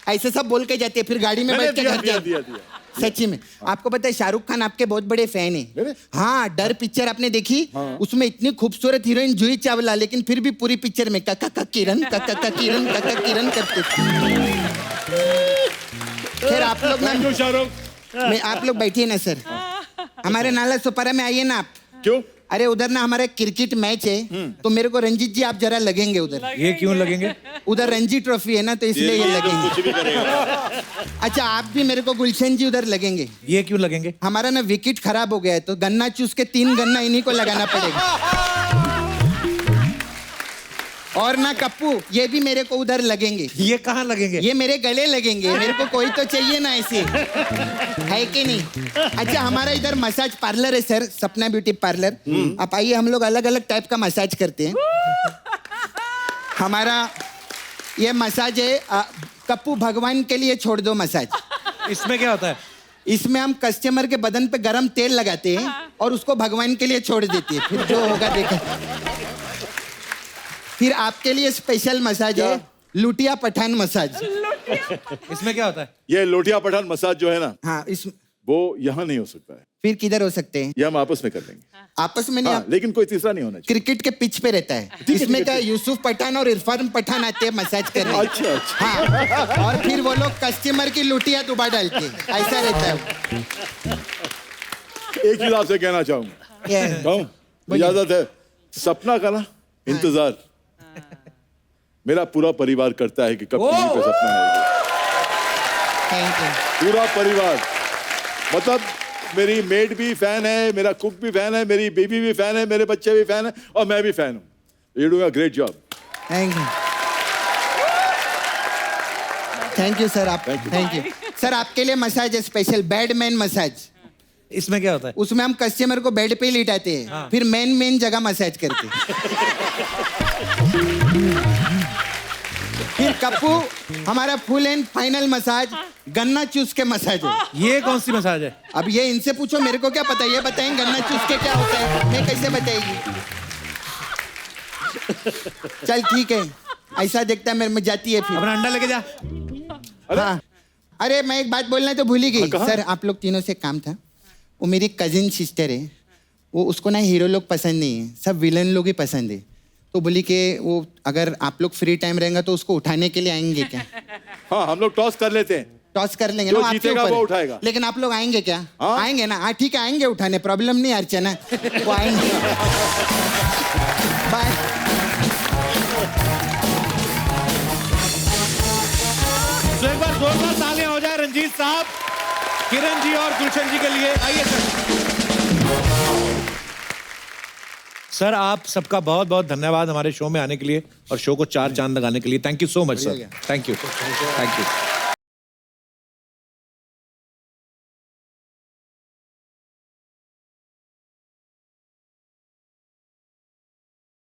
ऐसे सब बोल के जाते, फिर गाड़ी में बैठ के घर दिया, जाते। दिया, दिया। सच्ची में आपको पता है शाहरुख खान आपके बहुत बड़े फैन मेरे? है। हाँ, डर पिक्चर आपने देखी? उसमें इतनी खूबसूरत हीरोइन जूही चावला, लेकिन फिर भी पूरी पिक्चर में काका किरण करते थे। खैर आप लोग ना, शाहरुख आप लोग बैठिए ना सर, हमारे नाला सुपारा में आइए ना आप। क्यों? अरे उधर ना हमारा क्रिकेट मैच है, तो मेरे को रंजीत जी आप जरा लगेंगे उधर। ये क्यों लगेंगे? उधर रणजी ट्रॉफी है ना, तो इसलिए ये लगेंगे। कुछ भी करेगा। अच्छा आप भी मेरे को गुलशन जी उधर लगेंगे। ये क्यों लगेंगे? हमारा ना विकेट खराब हो गया है, तो गन्ना चूस के 3 गन्ना इन्हीं को लगाना पड़ेगा। और ना कप्पू, ये भी मेरे को उधर लगेंगे। ये कहाँ लगेंगे? ये मेरे गले लगेंगे, मेरे को कोई तो चाहिए ना ऐसे, है कि नहीं? अच्छा हमारा इधर मसाज पार्लर है सर, सपना ब्यूटी पार्लर। आप आइए, हम लोग अलग अलग टाइप का मसाज करते हैं। हमारा ये मसाज है कप्पू भगवान के लिए छोड़ दो मसाज। इसमें क्या होता है? इसमें हम कस्टमर के बदन पे गरम तेल लगाते हैं और उसको भगवान के लिए छोड़ देते हैं, फिर जो होगा देखा। फिर आपके लिए स्पेशल मसाज है लुटिया पठान मसाज। इसमें क्या होता है? ये लोटिया पठान मसाज जो है ना, हाँ, इस वो यहाँ नहीं हो सकता है, फिर किधर हो सकते हैं? ये हम आपस में कर लेंगे। आपस में नहीं, हाँ, लेकिन कोई तीसरा नहीं होना चाहिए। क्रिकेट के पिच पे रहता है। इसमें क्या यूसुफ पठान और इरफान पठान आते हैं मसाज करने। अच्छा अच्छा। हाँ, और फिर वो लोग कस्टमर की लुटिया दुबा डालते हैं, ऐसा रहता है। एक चीज आपसे कहना चाहूंगा, क्या है? कहूं? इजाजत है? सपना का ना इंतजार मेरा पूरा परिवार करता है कि कब टीवी पे सपना आएगा। Thank you. पूरा परिवार, मतलब मेरी मेड भी फैन है, मेरा कुक भी फैन है, मेरी बेबी भी फैन है, मेरे बच्चे भी फैन है, और मैं भी फैन हूँ। You doing a great job. Thank you, thank you sir. आप थैंक यू सर। आपके लिए मसाज है स्पेशल, बेडमैन मसाज। इसमें क्या होता है? उसमें हम कस्टमर को बेड पे ही लिटाते हैं, फिर मेन जगह मसाज करते हैं। फिर कप्पू हमारा फुल एंड फाइनल मसाज गन्ना चूस के मसाज है। ये कौन सी मसाज है? अब ये इनसे पूछो, मेरे को क्या पता, ये बताएंगे गन्ना चूस के क्या होता है, मैं कैसे बताएगी? चल ठीक है, ऐसा देखता है मेरे में जाती है फिर। अपना अंडा लेके जा। हाँ, अरे मैं एक बात बोलना तो भूल ही गई सर। आप लोग तीनों से काम था, वो मेरी कजिन सिस्टर है, वो उसको ना हीरो लोग पसंद नहीं है, सब विलन लोग ही पसंद है। तो बोली कि वो अगर आप लोग फ्री टाइम रहेगा तो उसको उठाने के लिए आएंगे क्या? हाँ, हम लोग टॉस कर लेते हैं, टॉस कर लेंगे जो ना, आपके जीतेगा ऊपर वो है। उठाएगा। लेकिन आप लोग आएंगे क्या? हाँ? आएंगे ना? हाँ ठीक है, आएंगे उठाने, प्रॉब्लम नहीं अर्चना, वो आएंगे। बाय। तो एक बार जोरदार तालियां हो जाए रंजीत साहब, किरण जी और गुलशन जी के लिए। आइए सर, आप सबका बहुत बहुत धन्यवाद हमारे शो में आने के लिए और शो को 4 चांद लगाने के लिए। Thank you so much sir. Thank you.